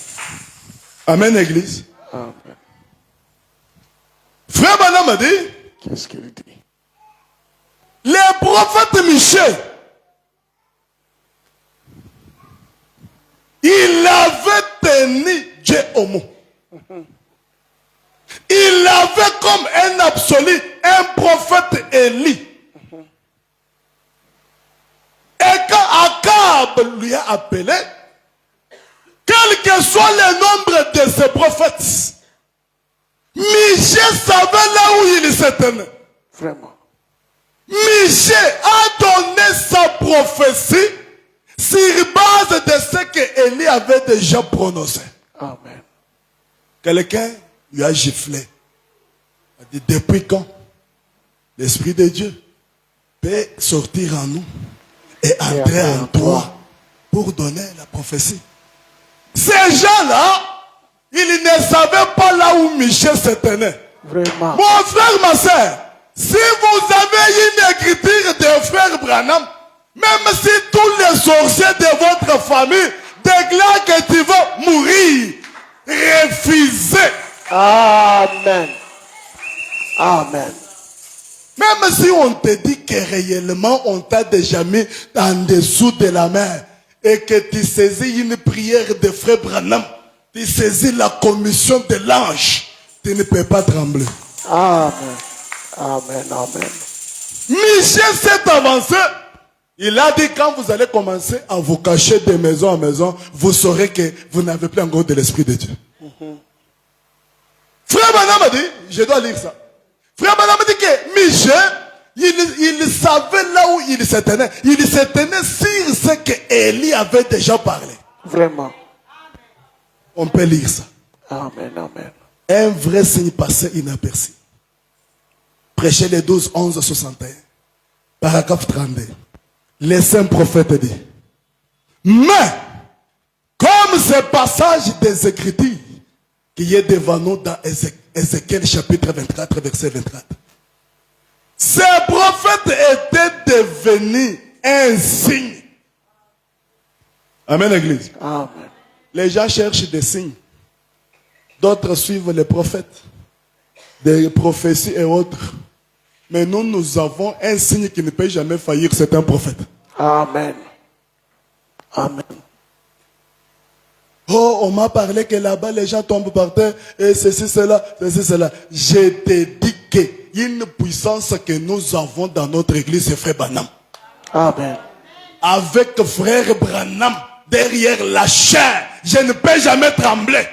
Amen, Église. Amen. Frère Branham a dit, Qu'est-ce qu'il dit? le prophète Michel, il avait tenu Dieu au mot. Il avait comme un absolu, un prophète Élie. Et quand Akab lui a appelé, quel que soit le nombre de ses prophètes, Michel savait là où il se tenait. Vraiment. Michel a donné sa prophétie sur base de ce que Élie avait déjà prononcé. Amen. Quelqu'un lui a giflé. Il a dit, depuis quand l'Esprit de Dieu peut sortir en nous et entrer en toi pour donner la prophétie. Ces gens-là, ils ne savaient pas là où Michel se tenait. Vraiment. Mon frère, ma soeur, si vous avez une écriture de frère Branham, même si tous les sorciers de votre famille déclarent que tu vas mourir, refusez. Amen. Amen. Même si on te dit que réellement on t'a déjà mis en dessous de la mer et que tu saisis une prière de frère Branham, tu saisis la commission de l'ange, tu ne peux pas trembler. Amen. Amen. Amen. Michel s'est avancé. Il a dit, quand vous allez commencer à vous cacher de maison en maison, vous saurez que vous n'avez plus encore de l'Esprit de Dieu. Frère Branham a dit, je dois lire ça. Frère Branham a dit que Michel, il savait là où il se tenait. Il se tenait sur ce que Élie avait déjà parlé. Vraiment. On peut lire ça. Amen. Amen. Un vrai signe passé inaperçu. Prêchez les 12, 11, 61. Paragraphe 32. Les saints prophètes disent. Mais, comme ce passage des Écritures qui est devant nous dans Ézéchiel chapitre 24, verset 24. Ces prophètes étaient devenus un signe. Amen, Église. Amen. Les gens cherchent des signes. D'autres suivent les prophètes, des prophéties et autres. Mais nous avons un signe qui ne peut jamais faillir, c'est un prophète. Amen. Amen. Oh, on m'a parlé que là-bas, les gens tombent par terre, et ceci, cela, ceci, cela. Je te dis qu'il y a une puissance que nous avons dans notre église, c'est frère Branham. Amen. Avec frère Branham, derrière la chair, je ne peux jamais trembler.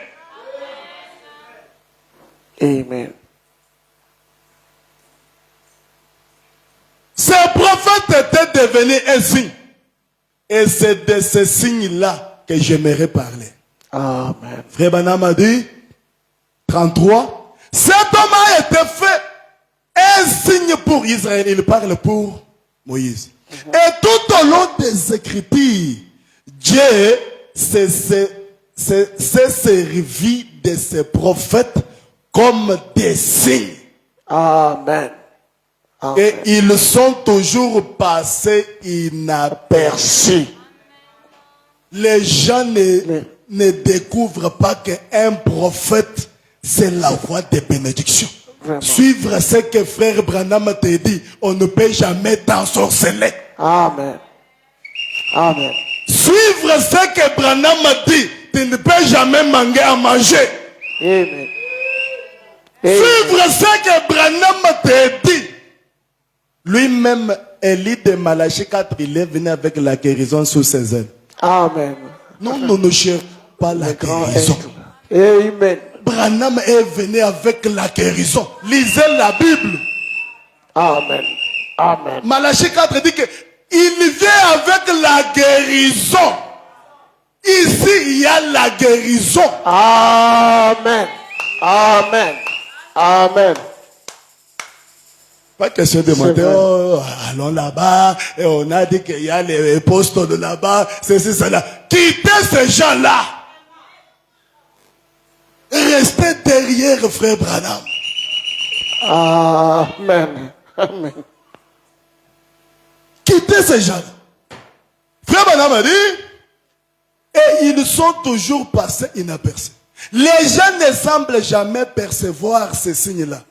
Amen. Ces prophètes étaient devenus un signe. Et c'est de ce signe-là que j'aimerais parler. Amen. Frère Branham a dit, 33, cet homme a été fait un signe pour Israël. Il parle pour Moïse. Et tout au long des Écritures, Dieu s'est servi de ses prophètes comme des signes. Amen. Amen. Et ils sont toujours passés inaperçus. Les gens ne découvrent pas qu'un prophète, c'est la voie de bénédiction. Vraiment. Suivre ce que frère Branham te dit, on ne peut jamais t'ensorceler. Amen. Amen. Suivre ce que Branham dit, tu ne peux jamais manquer à manger. Amen. Suivre ce que Branham te dit. Lui-même, Élie de Malachie 4, il est venu avec la guérison sous ses ailes. Amen. Nous ne cherchons pas la guérison. Amen. Branham est venu avec la guérison. Lisez la Bible. Amen. Amen. Malachie 4 dit que il vient avec la guérison. Ici, il y a la guérison. Amen. Amen. Amen. Pas question de monter, oh, allons là-bas, et on a dit qu'il y a les postes de là-bas, ceci, cela. Quittez ces gens-là. Restez derrière frère Branham. Amen. Amen. Quittez ces gens-là. Frère Branham a dit, et ils sont toujours passés inaperçus. Les gens ne semblent jamais percevoir ces signes-là.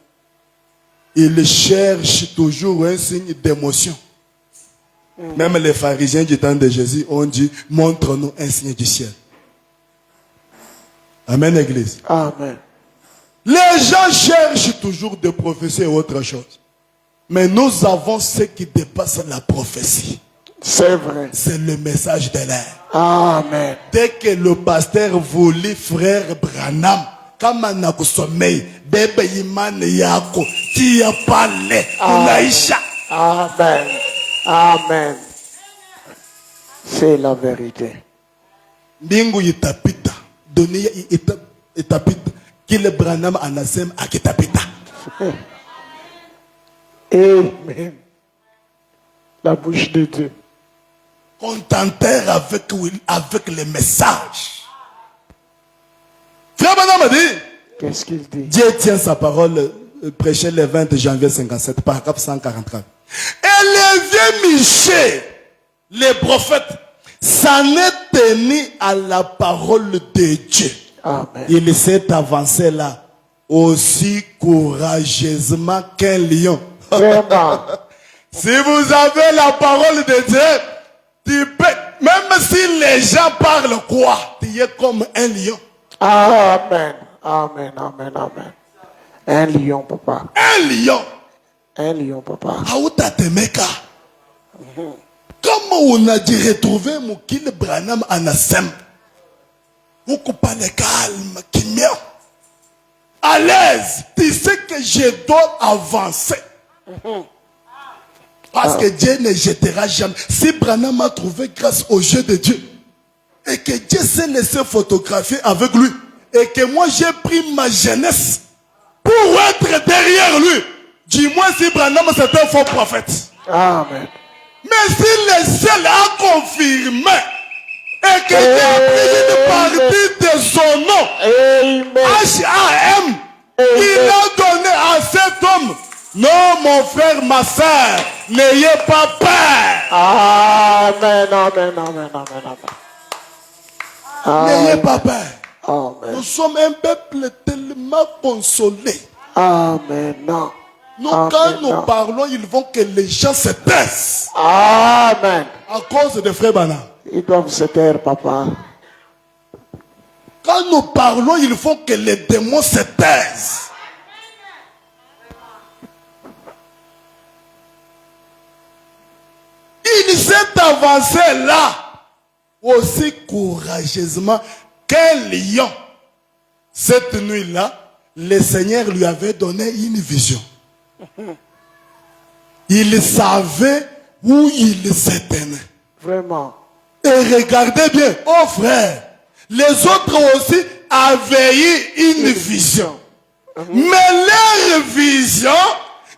Ils cherchent toujours un signe d'émotion. Même les pharisiens du temps de Jésus ont dit, montre-nous un signe du ciel. Amen, Église. Amen. Les gens cherchent toujours des prophéties et autre chose. Mais nous avons ce qui dépasse la prophétie. C'est vrai. C'est le message de l'air. Amen. Dès que le pasteur voulait frère Branham, kama na kusomei, bebe imani yako, tia pale, unaisha. Amen. Amen. C'est la vérité. Mbingu itapita, dunia itapita, kile Branham anasema akitapita. Amen. La bouche de Dieu. Contenter avec les messages. Frère Branham a dit, Qu'est-ce qu'il dit? Dieu tient sa parole, prêché le 20 janvier 57, paragraphe 143. Et les vieux Michel, les prophètes, s'en est tenu à la parole de Dieu. Amen. Il s'est avancé là, aussi courageusement qu'un lion. Vraiment. Si vous avez la parole de Dieu, tu peux, même si les gens parlent quoi, tu es comme un lion. Amen. Amen. Amen. Amen. Un lion, papa. Un lion. Un lion, papa. Aouta Temeka. Comment on a dit retrouver Moukile Branham Anasem? Vous coupez le calme, qui mien. À l'aise, tu sais que je dois avancer. Parce que Dieu ne jettera jamais. Si Branham a trouvé grâce au jeu de Dieu, et que Dieu s'est laissé photographier avec lui, et que moi j'ai pris ma jeunesse pour être derrière lui, dis-moi si Branham c'est un faux prophète. Amen. Mais si le ciel a confirmé, et que Dieu a pris une partie de son nom, Amen. H-A-M, il a donné à cet homme. Non, mon frère, ma soeur, n'ayez pas peur. Amen. Amen. Amen. Amen. Amen. N'ayez pas peur. Amen. Nous sommes un peuple tellement consolé. Amen. Non. Nous, Amen. quand nous parlons, ils vont que les gens se taisent. Amen. À cause de frère Bana. Ils doivent se taire, papa. Quand nous parlons, il faut que les démons se taisent. Il s'est avancé là, aussi courageusement qu'un lion. Cette nuit-là, le Seigneur lui avait donné une vision. Il savait où il se tenait. Vraiment. Et regardez bien, oh frère, les autres aussi avaient eu une vision. Mais leur vision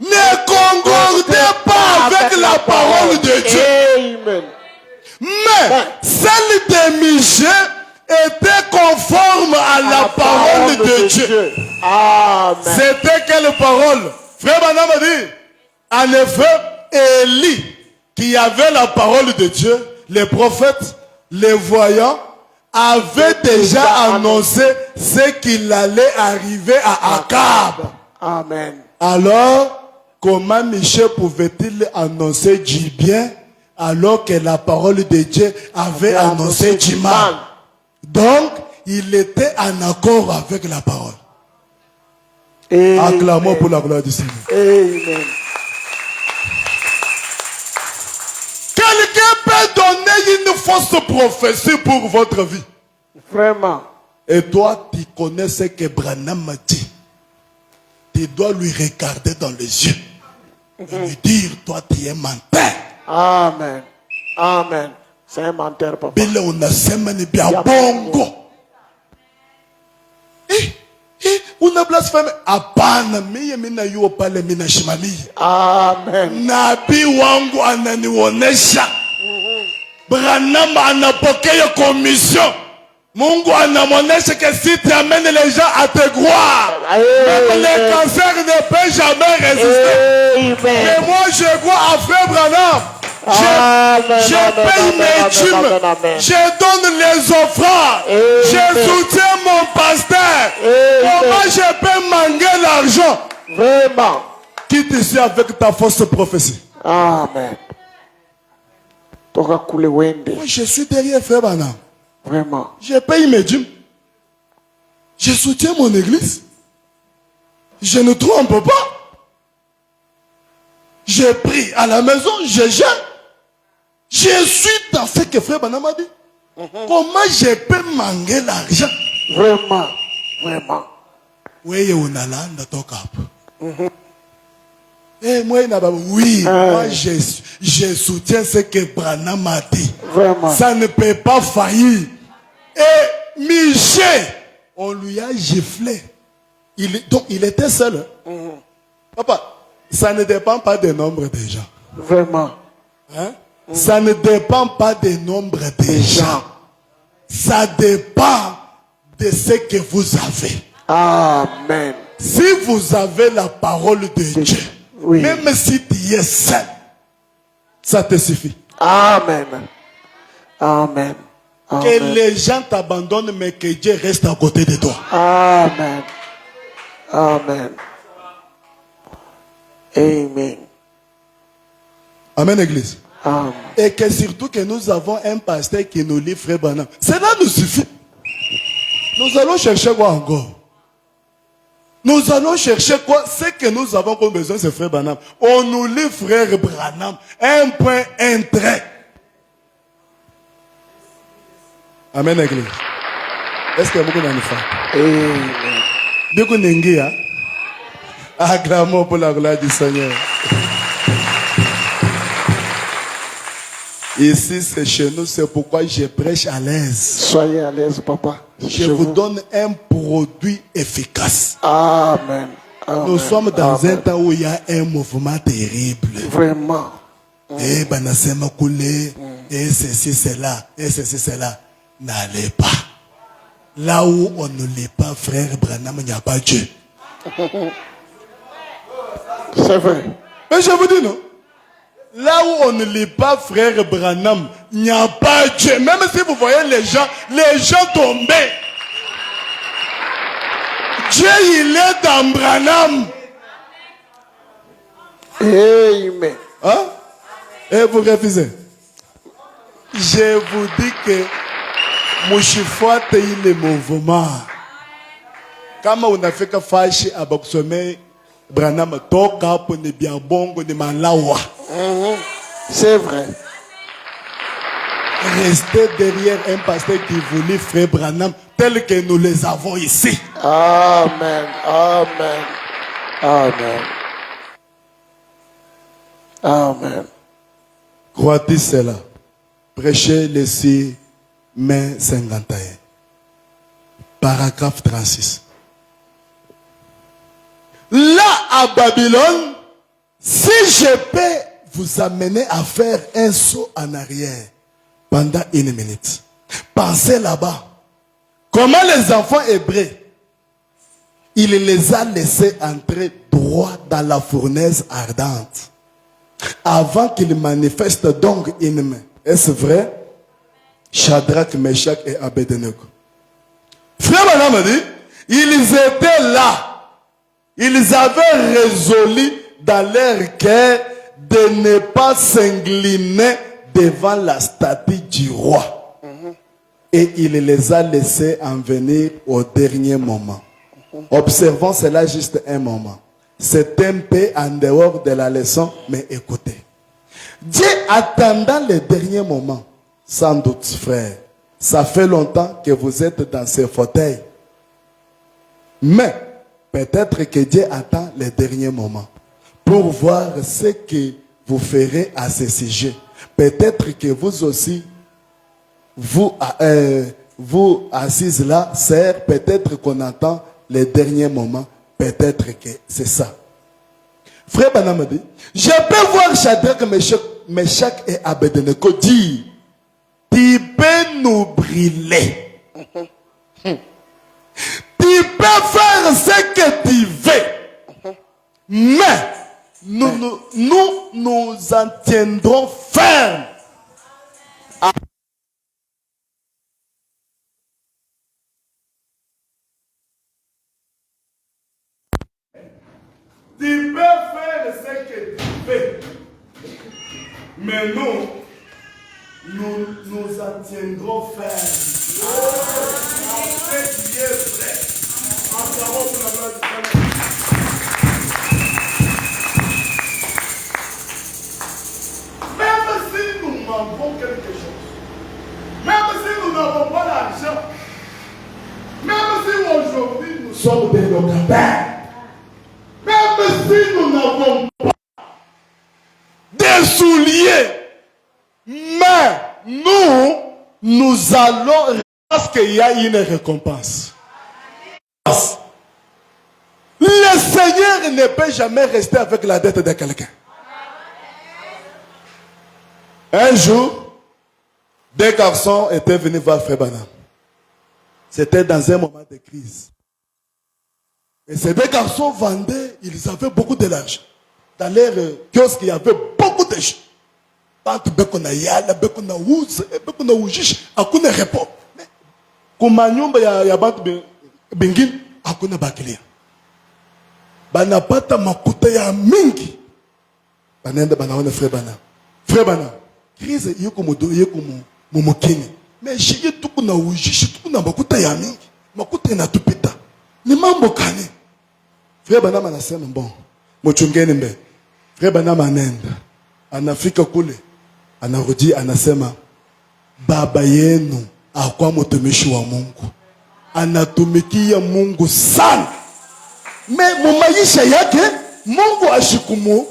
ne concordait pas avec la parole de Dieu. Amen. Mais celle de Michel était conforme à la parole de Dieu. Amen. C'était quelle parole? Frère Branham a dit, en effet, Élie, qui avait la parole de Dieu, les prophètes, les voyants, avait déjà annoncé ce qu'il allait arriver à Akab. Amen. Alors, comment Michel pouvait-il annoncer du bien alors que la parole de Dieu avait annoncé du mal? Donc, il était en accord avec la parole. Acclamons pour la gloire du Seigneur. Amen. Quelqu'un peut donner une fausse prophétie pour votre vie. Vraiment. Et toi, tu connais ce que Branham m'a dit. Tu dois lui regarder dans les yeux. Et lui dire, toi, tu es menteur. Amen. Amen. C'est un menteur, papa. Bila unasema ni bia bongo. Una blasphème. Hapana, mie mina yuo pale mina shimamia. Amen. Nabii wangu ananionyesha. Branham anapokea commission. Mungu anamonyesha que si tu amènes les gens à te croire, même les cancers ne peuvent jamais résister. Mais moi je crois à frère Branham. Je paye mes dîmes, je donne les offrandes, je soutiens mon pasteur. Comment je peux manquer l'argent? Vraiment. Quitte ici avec ta fausse prophétie. Amen. Toka kule wende. Moi je suis derrière frère Branham. Vraiment. Je paye mes dîmes. Je soutiens mon église. Je ne trompe pas. Je prie à la maison, je gêne. Je suis dans ce que frère Branham a dit. Comment je peux manquer l'argent? Vraiment. Vraiment. Oui, on a l'âne toka. Et moi, oui, moi je soutiens ce que Branham a dit. Vraiment. Ça ne peut pas faillir. Et Michel, on lui a giflé. Donc il était seul. Papa, ça ne dépend pas du nombre de gens. Vraiment. Hein? Ça ne dépend pas du nombre de gens. Ça dépend de ce que vous avez. Amen. Si vous avez la parole de Dieu, oui. Même si tu es seul, ça te suffit. Amen. Amen. Amen. Que les gens t'abandonnent, mais que Dieu reste à côté de toi. Amen. Amen. Amen. Amen, Église. Amen. Et que surtout que nous avons un pasteur qui nous lit Frère Branham. Cela nous suffit. Nous allons chercher quoi encore? Nous allons chercher quoi? Ce que nous avons comme besoin, c'est Frère Branham. On nous lit Frère Branham. Un point, un trait. Amen, Église. Est-ce que beaucoup d'enfants? Amen. Beaucoup d'enfants. Acclamons pour la gloire du Seigneur. Ici, c'est chez nous, c'est pourquoi je prêche à l'aise. Soyez à l'aise, papa. Je vous donne un produit efficace. Amen. Amen. Nous sommes dans Amen. un temps où il y a un mouvement terrible. Vraiment. Et Banasema Koulé, et ceci, cela, et ceci, cela. N'allez pas. Là où on ne lit pas, frère Branham, il n'y a pas Dieu. C'est vrai. Mais je vous dis non. Là où on ne lit pas frère Branham, il n'y a pas Dieu. Même si vous voyez les gens tomber. Dieu, il est dans Branham. Amen. Hein? Et vous refusez. Je vous dis que Mouchifoua te eu le mouvement. Kama unafika fashi abakusome Branham toka pour ne bien bongo ne malawa. C'est vrai. Restez derrière un pasteur qui voulait frère Branham tel que nous les avons ici. Amen. Amen. Amen. Amen. Crois-tu cela? Prêchez le 6 mai 51. Paragraphe 36. Là, à Babylone, si je peux vous amener à faire un saut en arrière pendant 1 minute, pensez là-bas. Comment les enfants hébreux, il les a laissés entrer droit dans la fournaise ardente avant qu'ils manifestent donc une main. Est-ce vrai? Shadrach, Meshach et Abednego. Frère Branham a dit, ils étaient là. Ils avaient résolu dans leur cœur de ne pas s'incliner devant la statue du roi. Et il les a laissés en venir au dernier moment. Observons cela juste un moment. C'est un peu en dehors de la leçon, mais écoutez. Dieu attendant le dernier moment, sans doute frère, ça fait longtemps que vous êtes dans ce fauteuil. Mais peut-être que Dieu attend le dernier moment pour voir ce que vous ferez à ce sujet. Peut-être que vous aussi, vous assises là, sœur, peut-être qu'on attend le dernier moment. Peut-être que c'est ça. Frère Branham dit, je peux voir Shadrach, Meshach et Abednego dire, tu peux nous brûler. Tu peux faire ce que tu veux. Mais nous en tiendrons ferme. Tu peux faire ce que tu veux. Mais nous en tiendrons ferme. Ce qui est vrai. Acclamons pour la gloire du Seigneur. Même si nous manquons quelque chose, même si nous n'avons pas l'argent, même si aujourd'hui nous sommes des locataires, même si nous n'avons pas nous allons, parce qu'il y a une récompense. Le Seigneur ne peut jamais rester avec la dette de quelqu'un. Un jour, deux garçons étaient venus voir Frère Branham. C'était dans un moment de crise. Et ces deux garçons vendaient, ils avaient beaucoup de l'argent. Dans leur kiosque, il y avait beaucoup de gens. Quand bekona yala, bekona wuz, bekona wujish, akuna repo. Mais kuma nyumba ya bantu bengine, akuna bakilia. Banapata makuta ya mingi. Banenda banaona Frère Branham. Frère Branham, crise yeko modo yeko mumukini. Mais shiye tukuna wujish, tukuna makuta ya mingi. Makuta inatupita. Ni mambo kani? Frère Branham anasema bon, mchungeni mbe. Frère Branham anenda. Anafika kule. Anarudi anasema baba yenu akwa mtumishi wa Mungu. Anatumikia Mungu sana. Mais mumaisha yake Mungu ashikumu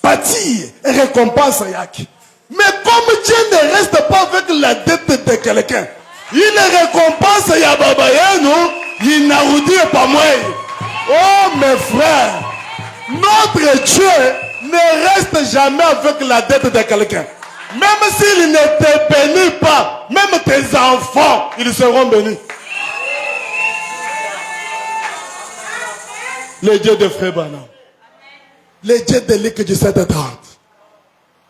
patie récompense yake. Mais comme Dieu ne reste pas avec la dette de quelqu'un, il récompense ya baba yenu, inarudi pa moi. Oh mes frères, notre Dieu ne reste jamais avec la dette de quelqu'un. Même s'il ne te bénit pas, même tes enfants, ils seront bénis. Le Dieu de Frère Branham, le Dieu de l'Église du 730,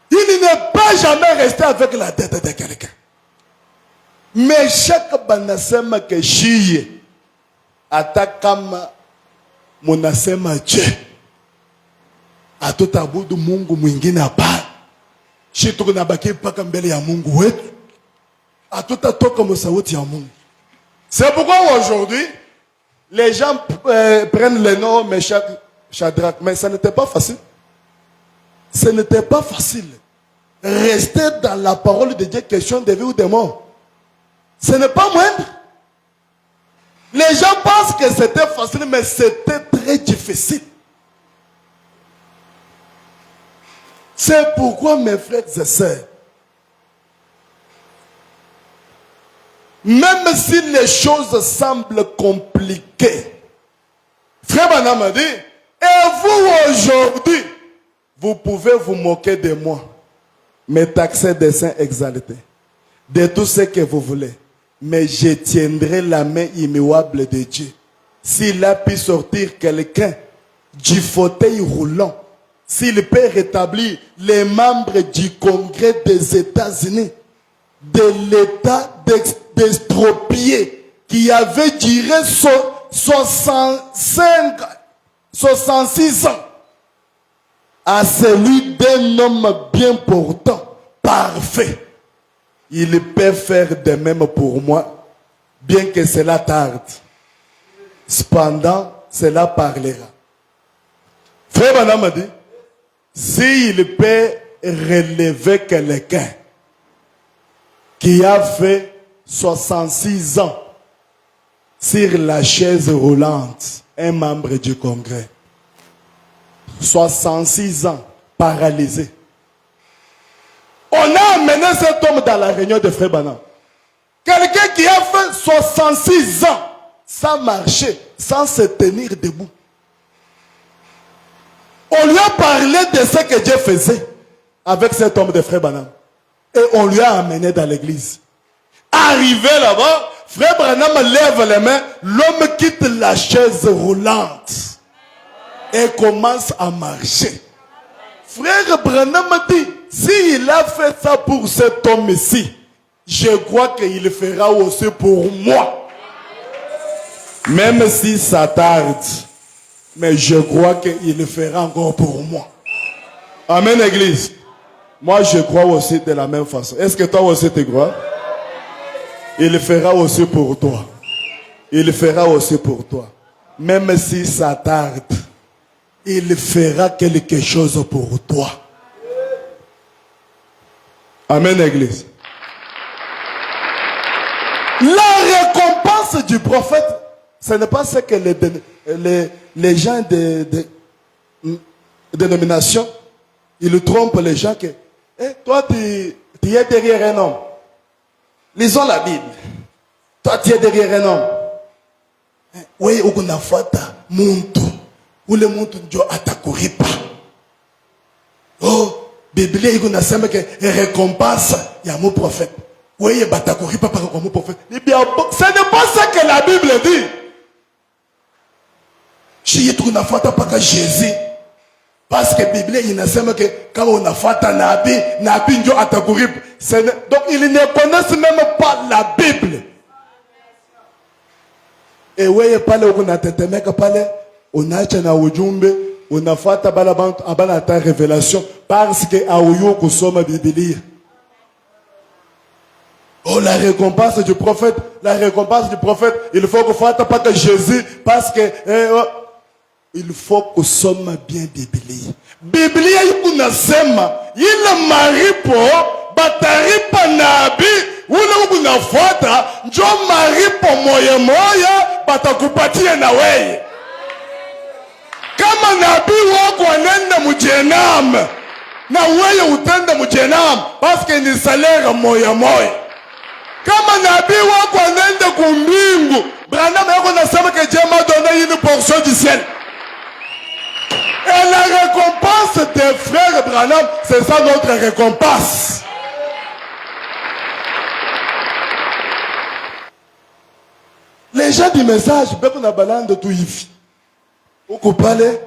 il ne peut jamais rester avec la dette de quelqu'un. Mais chaque banasema que chie, atakama monasema Dieu, a tout abudu Mungu mwingine hapa. Shi tukunabaki mpaka mbele ya Mungu wetu. Hatutatoka msauti ya Mungu. C'est pourquoi aujourd'hui les gens prennent le nom Meshach, Shadrach, mais ça n'était pas facile. Ce n'était pas facile. Rester dans la parole de Dieu, question de vie ou de mort. Ce n'est pas moindre. Les gens pensent que c'était facile, mais c'était très difficile. C'est pourquoi, mes frères et sœurs, même si les choses semblent compliquées, Frère Branham a dit, et vous aujourd'hui, vous pouvez vous moquer de moi, me taxer des saints exaltés, de tout ce que vous voulez, mais je tiendrai la main immuable de Dieu. S'il a pu sortir quelqu'un du fauteuil roulant, s'il peut rétablir les membres du Congrès des États-Unis, de l'État d'extropié qui avait duré 66 ans, à celui d'un homme bien portant, parfait, il peut faire de même pour moi, bien que cela tarde. Cependant, cela parlera. Frère Branham a dit, s'il peut relever quelqu'un qui a fait 66 ans sur la chaise roulante, un membre du Congrès, 66 ans paralysé. On a amené cet homme dans la réunion de Frère Branham. Quelqu'un qui a fait 66 ans sans marcher, sans se tenir debout. On lui a parlé de ce que Dieu faisait avec cet homme de Frère Branham. Et on lui a amené dans l'église. Arrivé là-bas, Frère Branham lève les mains, l'homme quitte la chaise roulante et commence à marcher. Frère Branham dit, s'il a fait ça pour cet homme ici, je crois qu'il le fera aussi pour moi. Même si ça tarde, mais je crois qu'il le fera encore pour moi. Amen, Église. Moi, je crois aussi de la même façon. Est-ce que toi aussi tu crois? Il le fera aussi pour toi. Il le fera aussi pour toi. Même si ça tarde, il fera quelque chose pour toi. Amen, Église. La récompense du prophète, ce n'est pas ce que les gens de dénomination, ils trompent les gens que toi tu es derrière un homme. Lisons la Bible. Toi, tu es derrière un homme. Oui, ukunafata muntu. Ule muntu njo atakuripa. Oh, Biblia ikunasema ke récompense ya mon prophète. Oui, batakuripa par mon prophète. Ce n'est pas ça que la Bible dit. Si tukunafata paka Jésus. Parce que la Bible inasema que quand on a fait un nabi njo atakuripa. Donc ils ne connaissent même pas la Bible. Et weye pale ukunatetemeka pale unacha na ujumbe unafuata bala bantu abana ta révélation parce que auyo kusoma Biblia. Oh, la récompense du prophète, il faut que fuata paka Jésus parce que il faut que soma bien Biblia. Biblia ikunasema ile maripo bataripa nabi ule ukunafuata njo maripo moya moya batakupatia na weye. Kama nabii wako anenda mujenam na weye utende mujenam parce que ni salaire moya moya. Kama nabii wako anenda kumbingu Branham yako nasema que Dieu m'a donné une portion du ciel. Et la récompense des frères Branham, c'est ça notre récompense. Les gens du message, beko na balande tu hivi. Uko pale,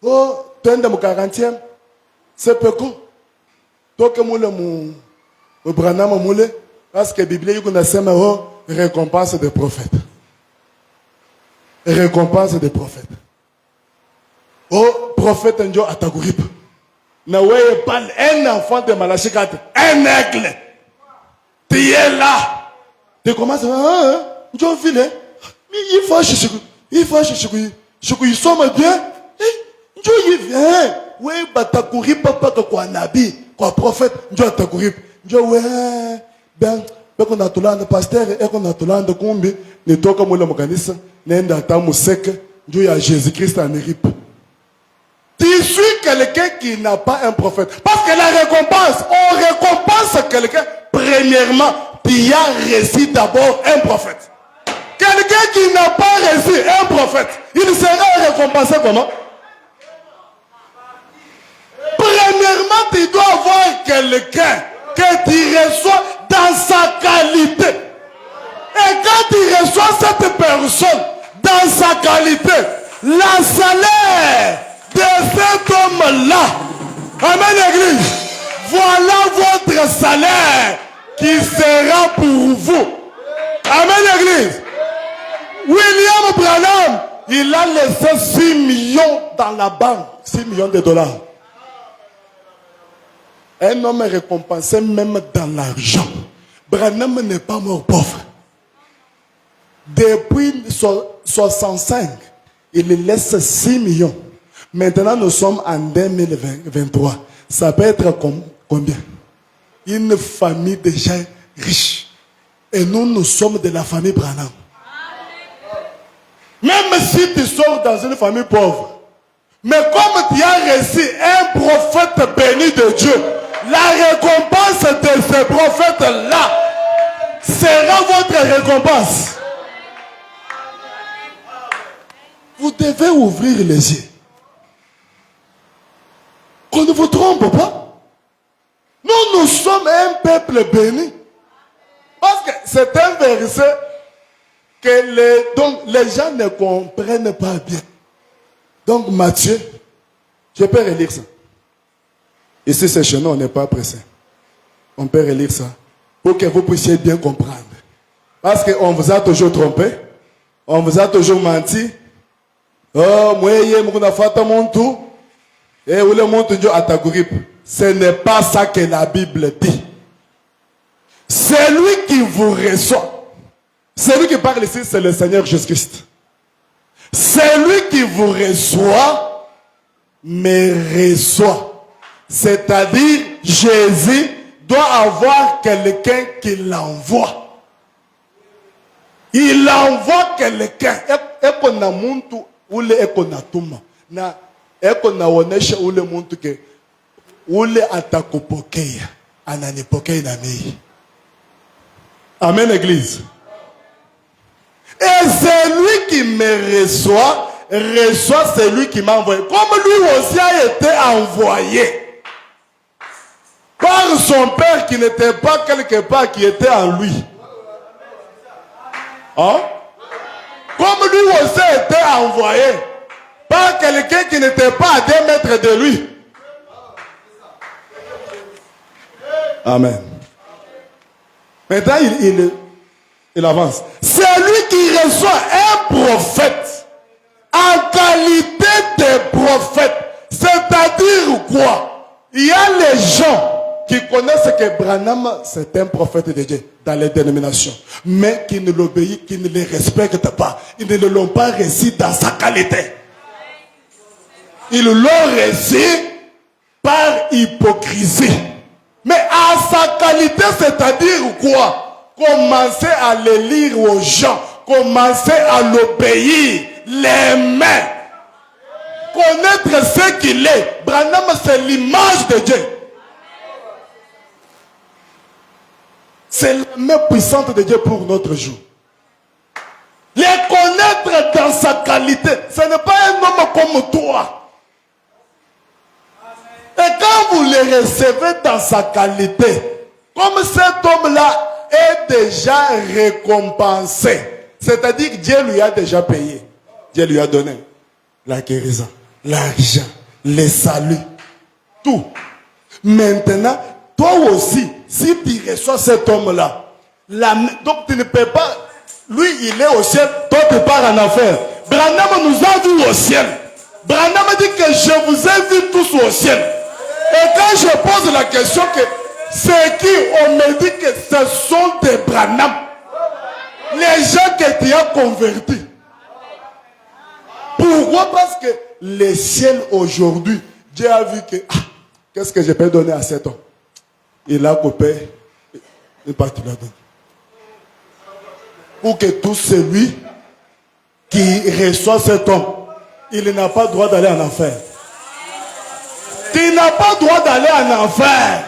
oh, twende mu 40e. C'est peko. Toke mule mu Branham mule parce que Biblia yuko nasema oh, récompense des prophètes. Récompense des prophètes. Oh, prophète njo atakuripa. Na weye parle un enfant de Malachie 4, un aigle. Tu es là. Tu commences à njo vile. Il faut il somme bien. Njo il vient. Oui, batakuripa paka kwa nabi, kwa prophète, njo atakuripa. Njo ouais, ben, beko natulanda pasteur, eko natulanda kumbi, nitoka mule mukanisa, nenda tamu seke, njo ya Jésus-Christ en Eripe. Tu suis quelqu'un qui n'a pas un prophète. Parce que la récompense, on récompense quelqu'un, premièrement, qui a reçu d'abord un prophète. Quelqu'un qui n'a pas reçu un prophète, il sera récompensé comment? Premièrement, tu dois avoir quelqu'un que tu reçois dans sa qualité. Et quand tu reçois cette personne dans sa qualité, la salaire de cet homme-là, amen l'église, voilà votre salaire qui sera pour vous. Amen l'église. William Branham, il a laissé 6 millions dans la banque, 6 millions de dollars. Un homme est récompensé même dans l'argent. Branham n'est pas mort pauvre. Depuis 65, il laisse 6 millions. Maintenant, nous sommes en 2023. Ça peut être combien? Une famille déjà riche. Et nous, nous sommes de la famille Branham. Même si tu sors dans une famille pauvre, mais comme tu as reçu un prophète béni de Dieu, la récompense de ce prophète-là sera votre récompense. Vous devez ouvrir les yeux. Qu'on ne vous trompe pas. Nous sommes un peuple béni. Parce que c'est un verset que donc les gens ne comprennent pas bien. Donc Matthieu, je peux relire ça. Ici c'est chez nous, on n'est pas pressé. On peut relire ça pour que vous puissiez bien comprendre. Parce qu'on vous a toujours trompé. On vous a toujours menti. Oh, moi, ce n'est pas ça que la Bible dit. Celui qui vous reçoit, celui qui parle ici, c'est le Seigneur Jésus-Christ. Celui qui vous reçoit, me reçoit. C'est-à-dire, Jésus doit avoir quelqu'un qui l'envoie. Il envoie quelqu'un. Eko na muntu ule eko na tuma. Na eko na onesha ule muntu ke ule atakupokea. Ananipokea na mimi. Amen, Église. Et celui qui me reçoit celui qui m'a envoyé. Comme lui aussi a été envoyé par son Père qui n'était pas quelque part, qui était en lui. Hein? Comme lui aussi a été envoyé par quelqu'un qui n'était pas à 2 mètres de lui. Amen. Maintenant, il avance. C'est lui qui reçoit un prophète en qualité de prophète. C'est-à-dire quoi? Il y a les gens qui connaissent que Branham, c'est un prophète de Dieu dans les dénominations, mais qui ne l'obéissent, qui ne les respectent pas. Ils ne l'ont pas reçu dans sa qualité. Ils l'ont reçu par hypocrisie. Mais à sa qualité, c'est-à-dire quoi? Commencer à le lire aux gens, commencer à l'obéir, l'aimer, connaître ce qu'il est. Branham, c'est l'image de Dieu. C'est la main puissante de Dieu pour notre jour. Les connaître dans sa qualité. Ce n'est pas un homme comme toi. Et quand vous les recevez dans sa qualité, comme cet homme-là est déjà récompensé, c'est-à-dire que Dieu lui a déjà payé. Dieu lui a donné la guérison, l'argent, le salut, tout. Maintenant, toi aussi, si tu reçois cet homme-là, donc tu ne peux pas, lui il est au ciel, toi tu pars en enfer. Branham nous a vus au ciel. Branham dit que je vous ai vus tous au ciel. Et quand je pose la question que c'est qui, on me dit que ce sont des Branham, les gens que tu as convertis. Pourquoi? Parce que le ciel aujourd'hui, Dieu a vu que qu'est-ce que je peux donner à cet homme? Il a coupé une partie de la donne. Pour que tout celui qui reçoit cet homme, il n'a pas le droit d'aller en enfer. Tu n'as pas le droit d'aller en enfer.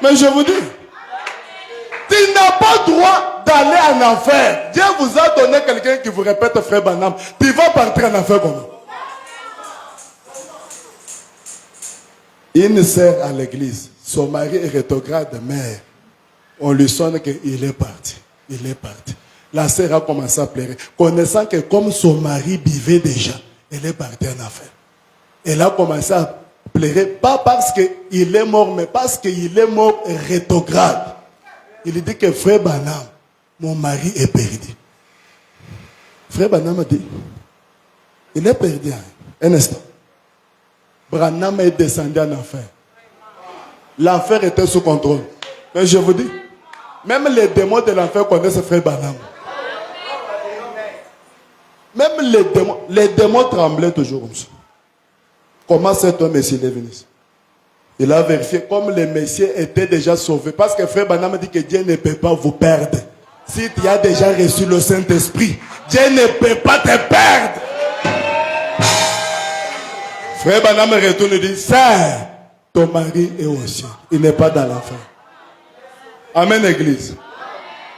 Mais je vous dis, tu n'as pas le droit d'aller en enfer. Dieu vous a donné quelqu'un qui vous répète, frère Branham, tu vas partir en enfer comment? Une sœur à l'église, son mari est rétrograde, mais on lui sonne qu'il est parti. Il est parti. La sœur a commencé à pleurer, connaissant que comme son mari vivait déjà, elle est partie en enfer. Elle a commencé à pleurer, pas parce qu'il est mort, mais parce qu'il est mort rétrograde. Il dit que frère Branham, mon mari est perdu. Frère Branham a dit, il est perdu. Un instant. Branham est descendu en enfer. L'enfer était sous contrôle. Mais je vous dis, même les démons de l'enfer connaissent frère Branham. Même les démons tremblaient toujours comme ça. Comment cet homme est venu? Il a vérifié comme les messieurs étaient déjà sauvés. Parce que frère Branham dit que Dieu ne peut pas vous perdre. Si tu as déjà reçu le Saint-Esprit, Dieu ne peut pas te perdre. Frère Branham retourne et dit, Sœur, ton mari est au ciel. Il n'est pas dans l'enfer. Amen, Église.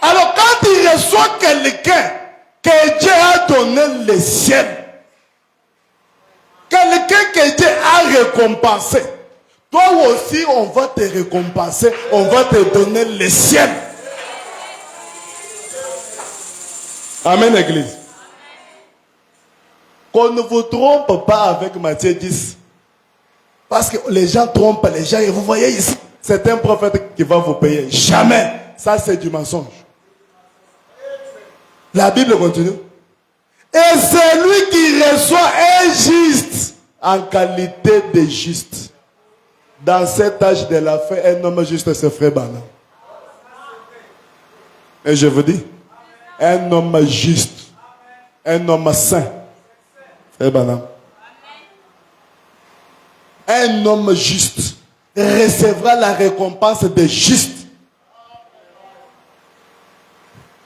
Alors quand il reçoit quelqu'un que Dieu a donné le ciel, quelqu'un que Dieu a récompensé, toi aussi on va te récompenser, on va te donner le ciel. Amen, Église. Qu'on ne vous trompe pas avec Matthieu 10. Parce que les gens trompent les gens. Et vous voyez ici, c'est un prophète qui va vous payer. Jamais. Ça, c'est du mensonge. La Bible continue. Et celui qui reçoit est juste en qualité de juste. Dans cet âge de la fin, un homme juste, c'est frère Branham. Et je vous dis, un homme juste, un homme saint, frère Branham. Un homme juste recevra la récompense des justes.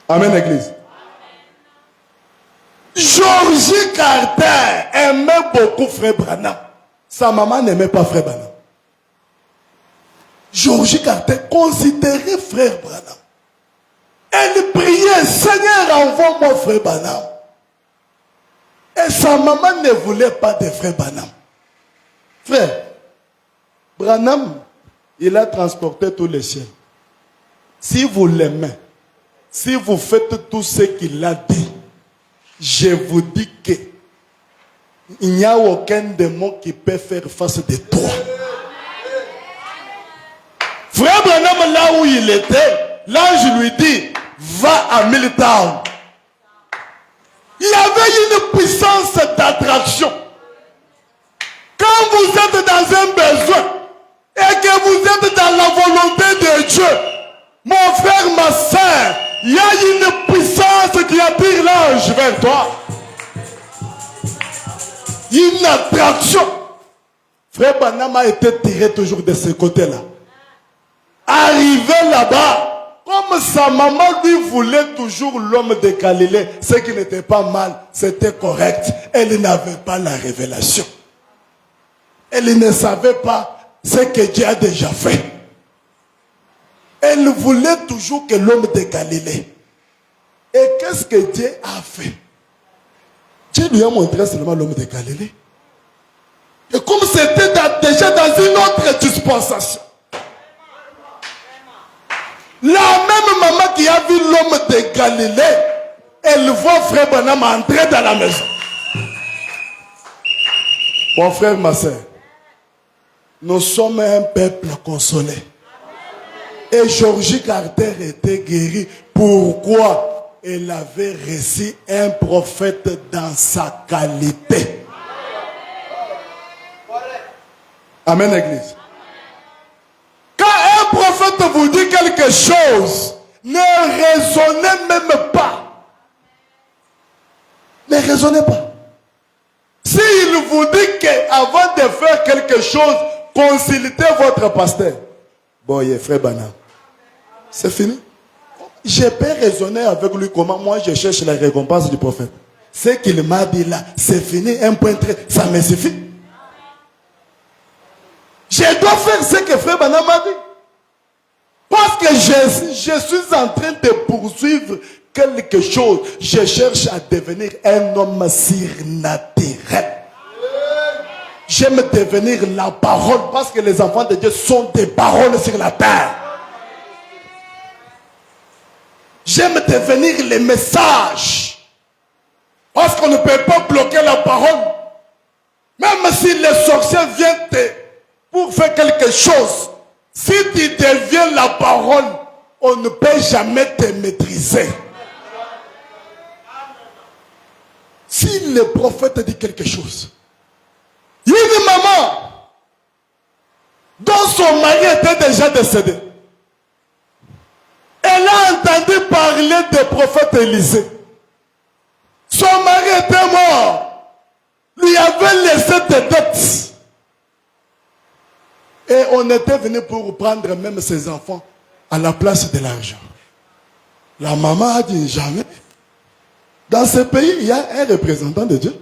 Amen, Église. Georgie Carter aimait beaucoup frère Branham. Sa maman n'aimait pas frère Branham. Georgie Carter considérait frère Branham. Elle priait, Seigneur, envoie-moi frère Branham. Et sa maman ne voulait pas de frère Branham. Frère, Branham, il a transporté tous les ciels. Si vous l'aimez, si vous faites tout ce qu'il a dit, je vous dis que il n'y a aucun démon qui peut faire face de toi. Frère Branham, là où il était, l'ange lui dit, va à Milltown. Il y avait une puissance d'attraction. Quand vous êtes dans un besoin et que vous êtes dans la volonté de Dieu, mon frère, ma soeur, il y a une puissance qui attire l'ange vers toi. Une attraction. Frère Branham a été tiré toujours de ce côté-là. Arrivé là-bas, comme sa maman lui voulait toujours l'homme de Galilée, ce qui n'était pas mal, c'était correct. Elle n'avait pas la révélation. Elle ne savait pas ce que Dieu a déjà fait. Elle voulait toujours que l'homme de Galilée. Et qu'est-ce que Dieu a fait? Dieu lui a montré seulement l'homme de Galilée. Et comme c'était déjà dans une autre dispensation, la même maman qui a vu l'homme de Galilée, elle voit frère Branham entrer dans la maison. Mon frère, ma soeur, nous sommes un peuple consolé. Et Georgie Carter était guérie. Pourquoi? Elle avait reçu un prophète dans sa qualité. Amen, Église. Quand un prophète vous dit quelque chose, ne raisonnez même pas. Ne raisonnez pas. S'il vous dit qu'avant de faire quelque chose, consultez votre pasteur. Bon, il est frère Branham. C'est fini. Je peux raisonner avec lui comment moi je cherche la récompense du prophète. Ce qu'il m'a dit là, c'est fini, un point très, ça me suffit. Je dois faire ce que frère Branham m'a dit. Parce que je suis en train de poursuivre quelque chose. Je cherche à devenir un homme surnaturel. J'aime devenir la parole parce que les enfants de Dieu sont des paroles sur la terre. J'aime devenir les messages. Parce qu'on ne peut pas bloquer la parole. Même si les sorciers viennent pour faire quelque chose, si tu deviens la parole, on ne peut jamais te maîtriser. Si le prophète dit quelque chose, il y a une maman dont son mari était déjà décédé. Elle a entendu parler du prophète Élisée. Son mari était mort. Lui avait laissé des dettes. Et on était venu pour prendre même ses enfants à la place de l'argent. La maman a dit jamais. Dans ce pays, il y a un représentant de Dieu.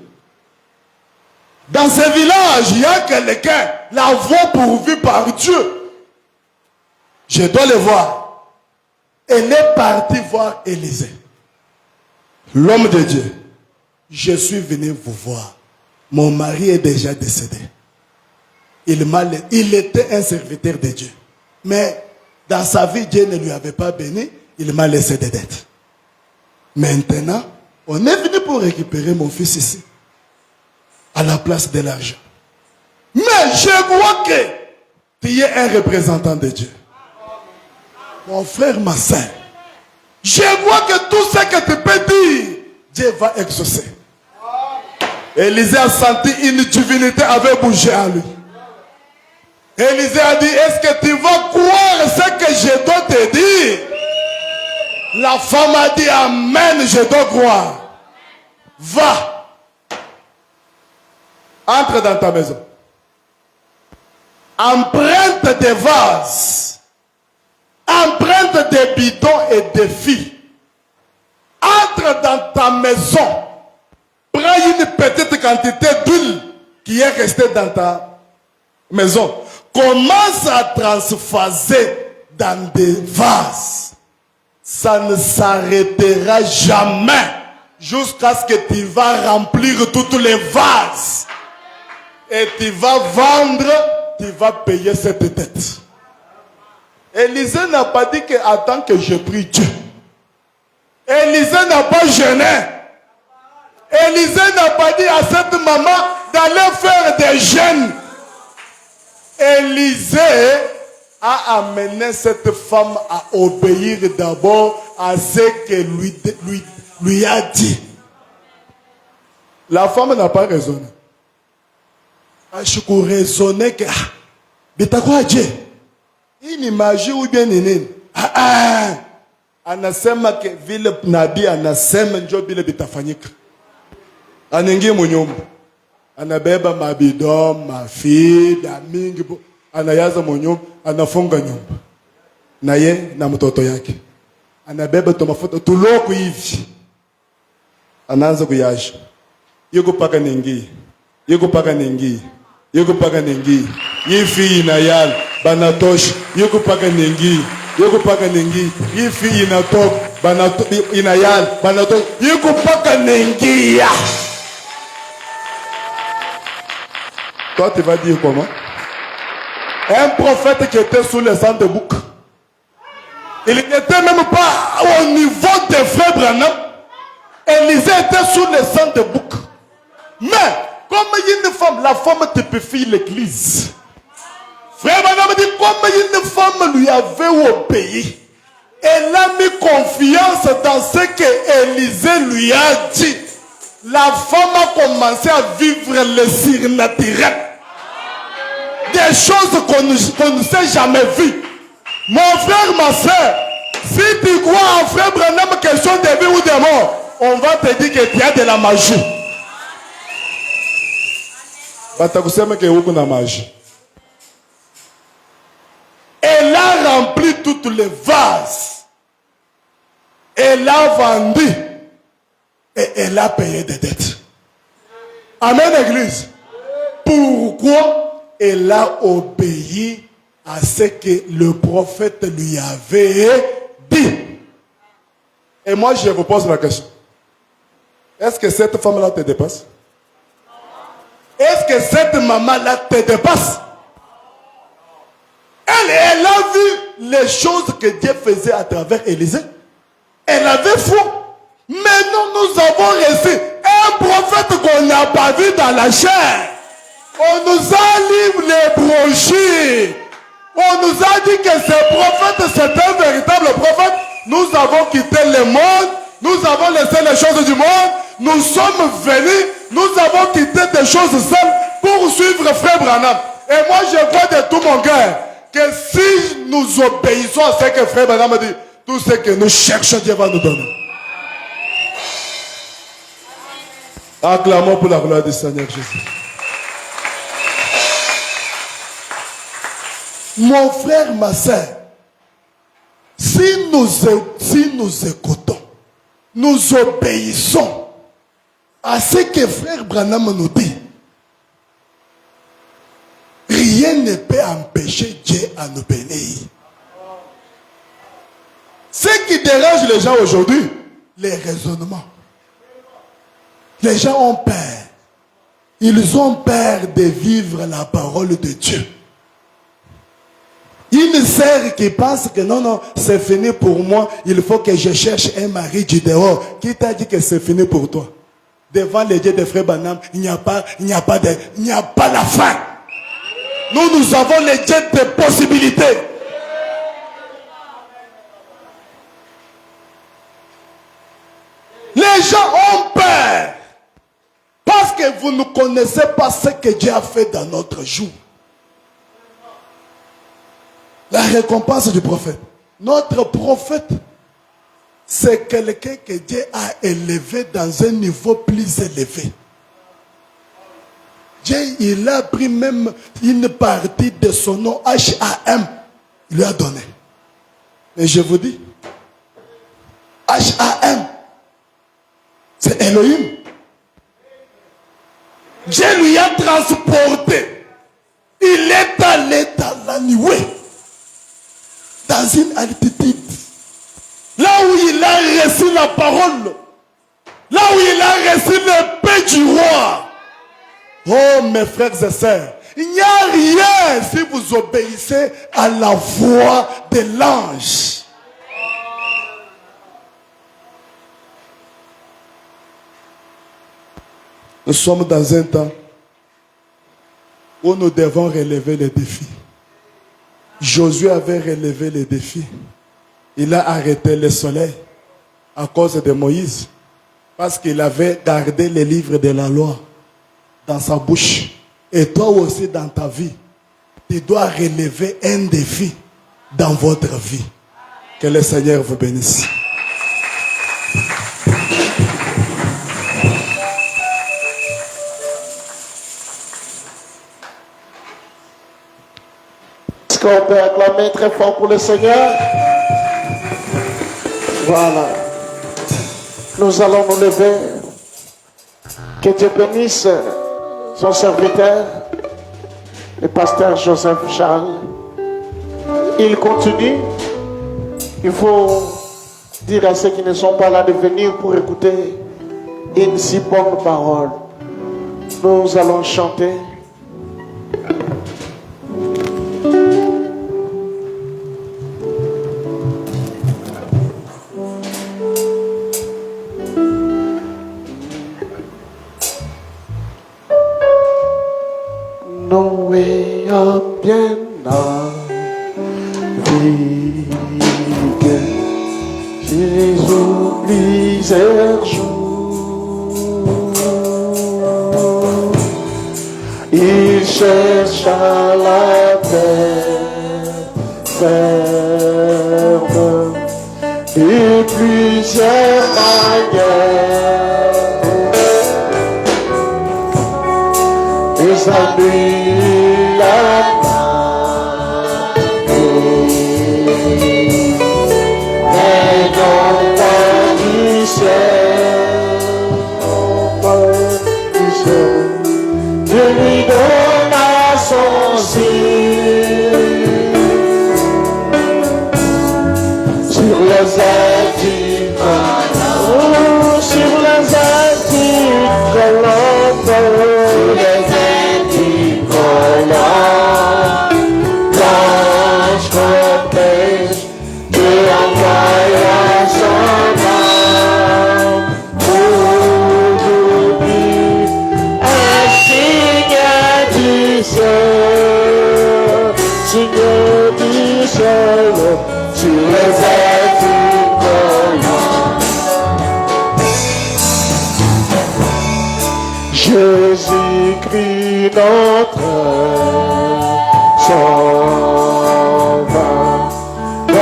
Dans ce village, il y a quelqu'un, la voix pourvue par Dieu. Je dois le voir. Elle est partie voir Élisée. L'homme de Dieu. Je suis venu vous voir. Mon mari est déjà décédé. Il était un serviteur de Dieu. Mais dans sa vie, Dieu ne lui avait pas béni. Il m'a laissé des dettes. Maintenant, on est venu pour récupérer mon fils ici. À la place de l'argent. Mais je vois que tu es un représentant de Dieu. Mon frère, ma soeur, je vois que tout ce que tu peux dire, Dieu va exaucer. Élisée a senti une divinité avait bougé en lui. Élisée a dit, est-ce que tu vas croire ce que je dois te dire? La femme a dit, amen, je dois croire. Va. Entre dans ta maison. Emprunte des vases. Emprunte des bidons et des filles. Entre dans ta maison. Prends une petite quantité d'huile qui est restée dans ta maison. Commence à transphaser dans des vases. ça ne s'arrêtera jamais jusqu'à ce que tu vas remplir toutes les vases. Et tu vas vendre, tu vas payer cette dette. Élisée n'a pas dit que attends que je prie Dieu. Élisée n'a pas jeûné. Élisée n'a pas dit à cette maman d'aller faire des jeûnes. Élisée a amené cette femme à obéir d'abord à ce que lui a dit. La femme n'a pas raisonné. Je peux raisonner que mais t'as quoi Dieu? Il m'imagine ou bien nene. Anasema que vile nabi anasema njo bile bitafanyika. Anengie munyumba. Anabeba mabido, mafida, mingi. Anayaza munyumba, anafunga nyumba. Na ye na mtoto yake. Anabeba tomafuta tuloko hivi. Anaanza kuyasha. Yuko paka nengi. Yuko paka nengi. Yuko paka nengi. Yifi inayal banatosh. Yuko paka nengi. Yuko paka nengi. Yifi inatok inayal banatok. Yuko paka nengi. Toi tu vas dire comment? Un prophète qui était sous le sang de bouc. Il n'était même pas au niveau des frères Branham. Élisée était sous le sang de bouc. Mais, comme une femme, la femme typifie l'église. Frère Branham dit, comme une femme lui avait obéi, elle a mis confiance dans ce que Élisée lui a dit. La femme a commencé à vivre le surnaturel. Des choses qu'on ne sait jamais vues. Mon frère, ma soeur, si tu crois en frère Branham, question de vie ou de mort, on va te dire que tu as de la magie. Elle a rempli toutes les vases. Elle a vendu. Et elle a payé des dettes. Amen, église. Pourquoi? Elle a obéi à ce que le prophète lui avait dit. Et moi, je vous pose la question. Est-ce que cette femme-là te dépasse? Est-ce que cette maman-là te dépasse? Elle a vu les choses que Dieu faisait à travers Élisée. Elle avait foi. Mais nous avons reçu un prophète qu'on n'a pas vu dans la chair. On nous a livré les brochures. On nous a dit que ce prophète, c'est un véritable prophète. Nous avons quitté le monde. Nous avons laissé les choses du monde. Nous sommes venus. Nous avons quitté des choses seules pour suivre frère Branham. Et moi, je crois de tout mon cœur que si nous obéissons à ce que frère Branham dit, tout ce que nous cherchons, Dieu va nous donner. Acclamons pour la gloire du Seigneur Jésus. Mon frère, ma soeur, si nous écoutons, nous obéissons à ce que frère Branham nous dit, rien ne peut empêcher Dieu à nous bénir. Ce qui dérange les gens aujourd'hui, les raisonnements. Les gens ont peur. Ils ont peur de vivre la parole de Dieu. Une sœur qui pense que non, c'est fini pour moi, il faut que je cherche un mari du dehors. Qui t'a dit que c'est fini pour toi? Devant les dieux de frère Branham, il n'y a pas la fin. Nous avons les dieux de possibilités. Les gens ont peur parce que vous ne connaissez pas ce que Dieu a fait dans notre jour. La récompense du prophète. Notre prophète, c'est quelqu'un que Dieu a élevé dans un niveau plus élevé. Dieu, il a pris même une partie de son nom, H-A-M, il lui a donné. Et je vous dis, H-A-M, c'est Elohim. Dieu lui a transporté. Il est allé dans la nuée. Dans une altitude. Là où la parole, là où il a reçu l'épée du roi. Oh mes frères et sœurs, il n'y a rien si vous obéissez à la voix de l'ange. Nous sommes dans un temps où nous devons relever les défis. Josué avait relevé les défis. Il a arrêté le soleil à cause de Moïse parce qu'il avait gardé les livres de la loi dans sa bouche. Et toi aussi dans ta vie, tu dois relever un défi dans votre vie. Que le Seigneur vous bénisse. Est-ce qu'on peut acclamer très fort pour le Seigneur? Voilà. Nous allons nous lever. Que Dieu bénisse son serviteur, le pasteur Joseph Charles. Il continue. Il faut dire à ceux qui ne sont pas là de venir pour écouter une si bonne parole. Nous allons chanter. Noé a bien navigué, Jésus plusieurs jours. Il chercha la terre ferme de plusieurs manières. Sa nuit la mais non pas du ciel, Dieu lui donna son signe sur les ailes du colombe, sur les ailes du colombe. Jésus-Christ notre Sauveur, un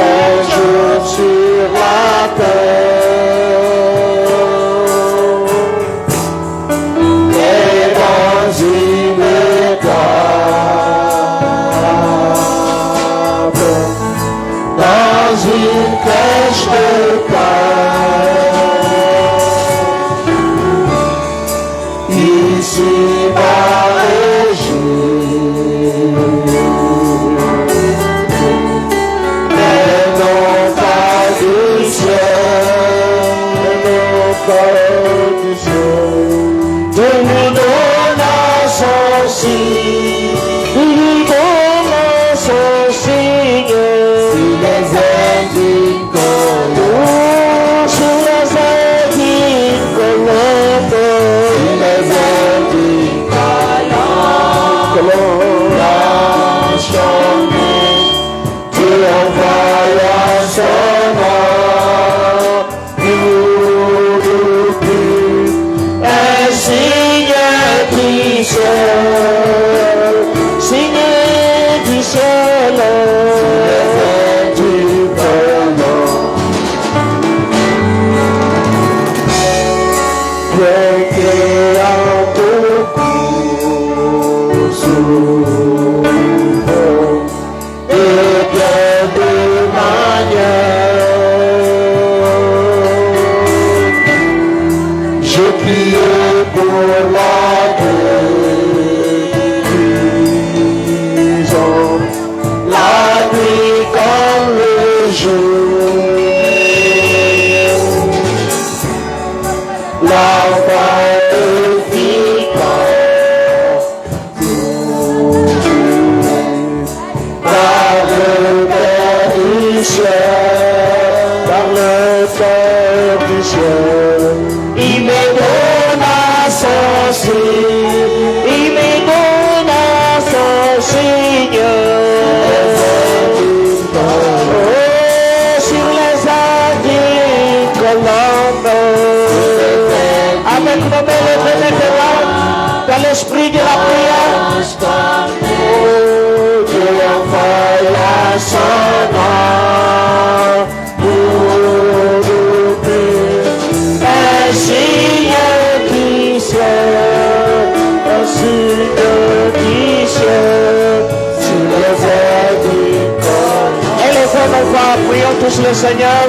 jour sur la terre, et dans une table, dans une crèche de ici ma régie, mais non pas du ciel, de lui donna son signe, de lui donna son signe, sur les ailes du colombe, sur les ailes du colombe. La l'esprit de la prière. Oh, Dieu envoya son nom pour nous guérir. Un signe du ciel, un signe du ciel, sur les ailes du corps. Et les femmes nos voix, prions tous le Seigneur.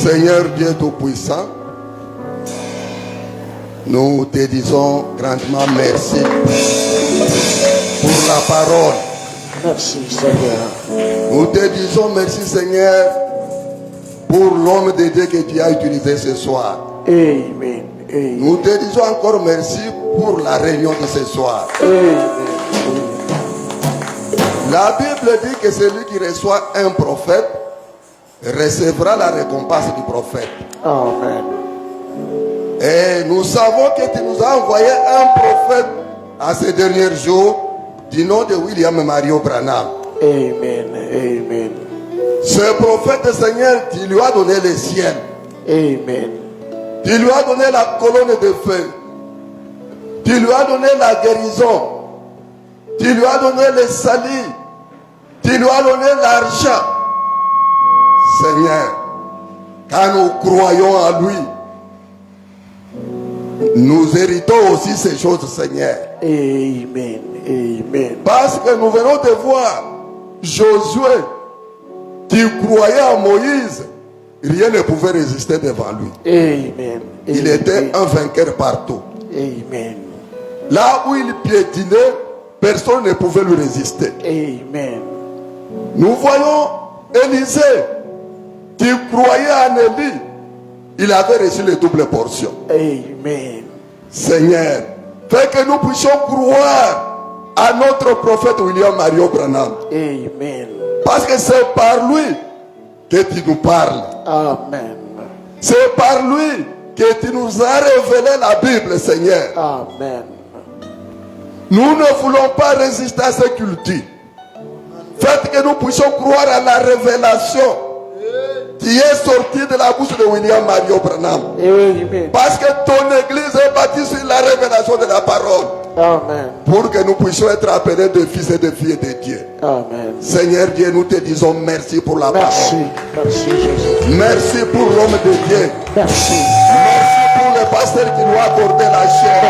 Seigneur Dieu Tout-Puissant, nous te disons grandement merci pour pour la parole. Merci Seigneur. Nous te disons merci Seigneur pour l'homme de Dieu que tu as utilisé ce soir. Amen. Amen. Nous te disons encore merci pour la réunion de ce soir. Amen. La Bible dit que celui qui reçoit un prophète recevra la récompense du prophète. Amen. Et nous savons que tu nous as envoyé un prophète à ces derniers jours du nom de William Mario Branham. Amen. Amen. Ce prophète, Seigneur, tu lui as donné le ciel. Amen. Tu lui as donné la colonne de feu. Tu lui as donné la guérison. Tu lui as donné le salut. Tu lui as donné l'argent. Seigneur, quand nous croyons en lui, nous héritons aussi ces choses, Seigneur. Amen. Amen. Parce que nous venons de voir Josué qui croyait en Moïse, rien ne pouvait résister devant lui. Amen. Il était un vainqueur partout. Amen. Là où il piétinait, personne ne pouvait lui résister. Amen. Nous voyons Élisée qui croyait en Élie. Il avait reçu les doubles portions. Amen. Seigneur, fais que nous puissions croire à notre prophète William Mario Branham. Amen. Parce que c'est par lui que tu nous parles. Amen. C'est par lui que tu nous as révélé la Bible, Seigneur. Amen. Nous ne voulons pas résister à ces cultures. Faites que nous puissions croire à la révélation qui est sortie de la bouche de William Mario Branham. Amen. Parce que ton église est bâtie sur la révélation de la parole. Amen. Pour que nous puissions être appelés de fils et de filles de Dieu. Amen. Seigneur Dieu, nous te disons merci pour la Merci. parole. Merci Jésus. Merci pour l'homme de Dieu. Merci. Merci pour le pasteur qui nous a accordé la chair.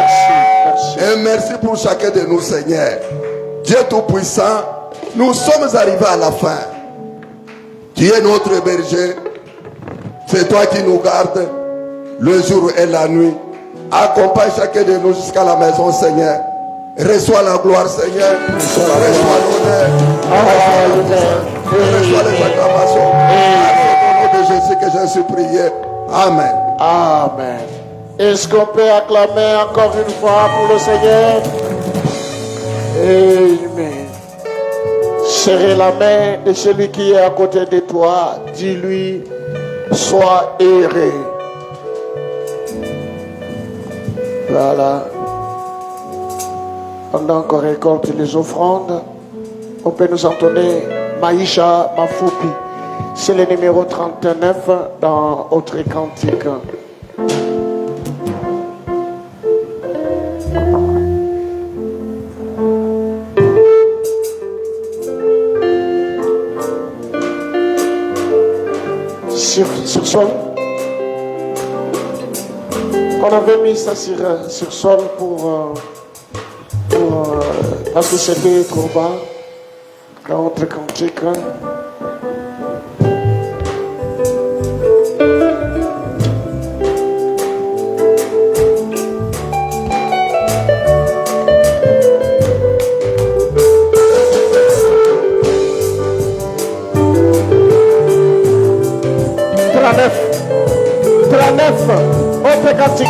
Merci. Et merci pour chacun de nous, Seigneur. Dieu Tout-Puissant, nous sommes arrivés à la fin. Tu es notre berger. C'est toi qui nous gardes le jour et la nuit. Accompagne chacun de nous jusqu'à la maison, Seigneur. Reçois la gloire, Seigneur. Reçois l'honneur. Reçois les acclamations. Au nom de Jésus que j'ai suis prié. Amen. Amen. Est-ce qu'on peut acclamer encore une fois pour le Seigneur? Amen. Serrez la main de celui qui est à côté de toi. Dis-lui, sois heureux. Voilà. Pendant qu'on récolte les offrandes, on peut nous entonner Maïcha Mafoupi. C'est le numéro 39 dans Autre Cantique. Sur sol. On avait mis ça sur sol parce que c'était trop bas. Autre Cantique. Autre Cantique.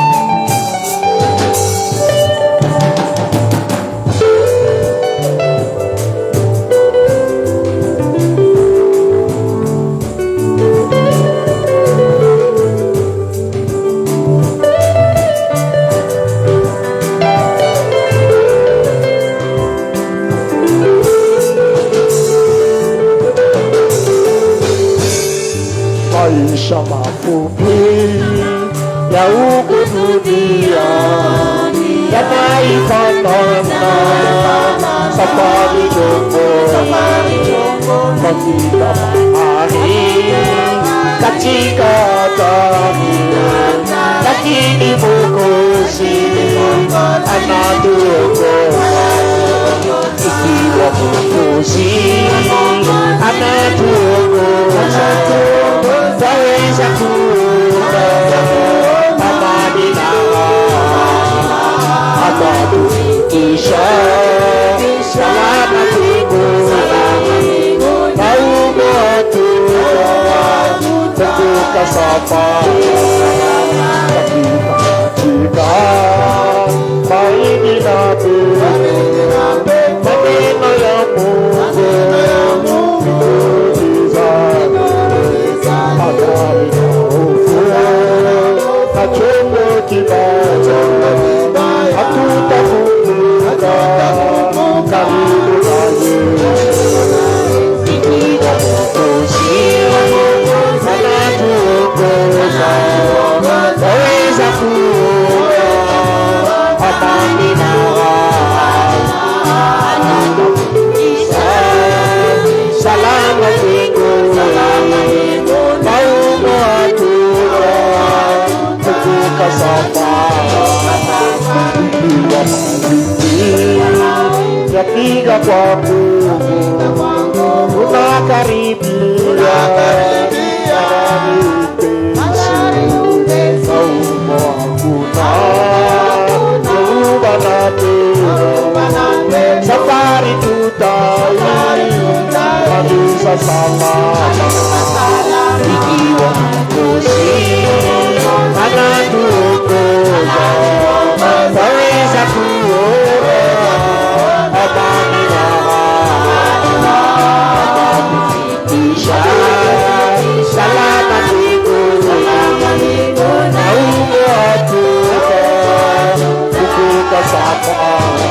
Maisha mafupi ya huku duniani yanaifanana safari ndogo katika bahari, katika hatari, lakini Mwokozi anatuokoa. Ikiwa Mwokozi anatuokoa, twaweza kuona amani na amani, amani kisha kasapa katika maini nabe maneno ya Mungu miujiza magari na hofu na chombo kibaya hatutakumbuka karibu naye ikiwa Mwokozi anatuongoza waweza kuona amani na anatufundisha salama mbinguni maumo hatuna kuvuka safari ikiwa mawimbi yapiga kwa nguvu tunakaribia bahari upesi maumo hakuna dhoruba na pepo safari tutaimaliza salama ikiwa Mwokozi anatuongoza waweza kuona amani na atatufikisha salama mbinguni maumo hatuna kuvuka safari.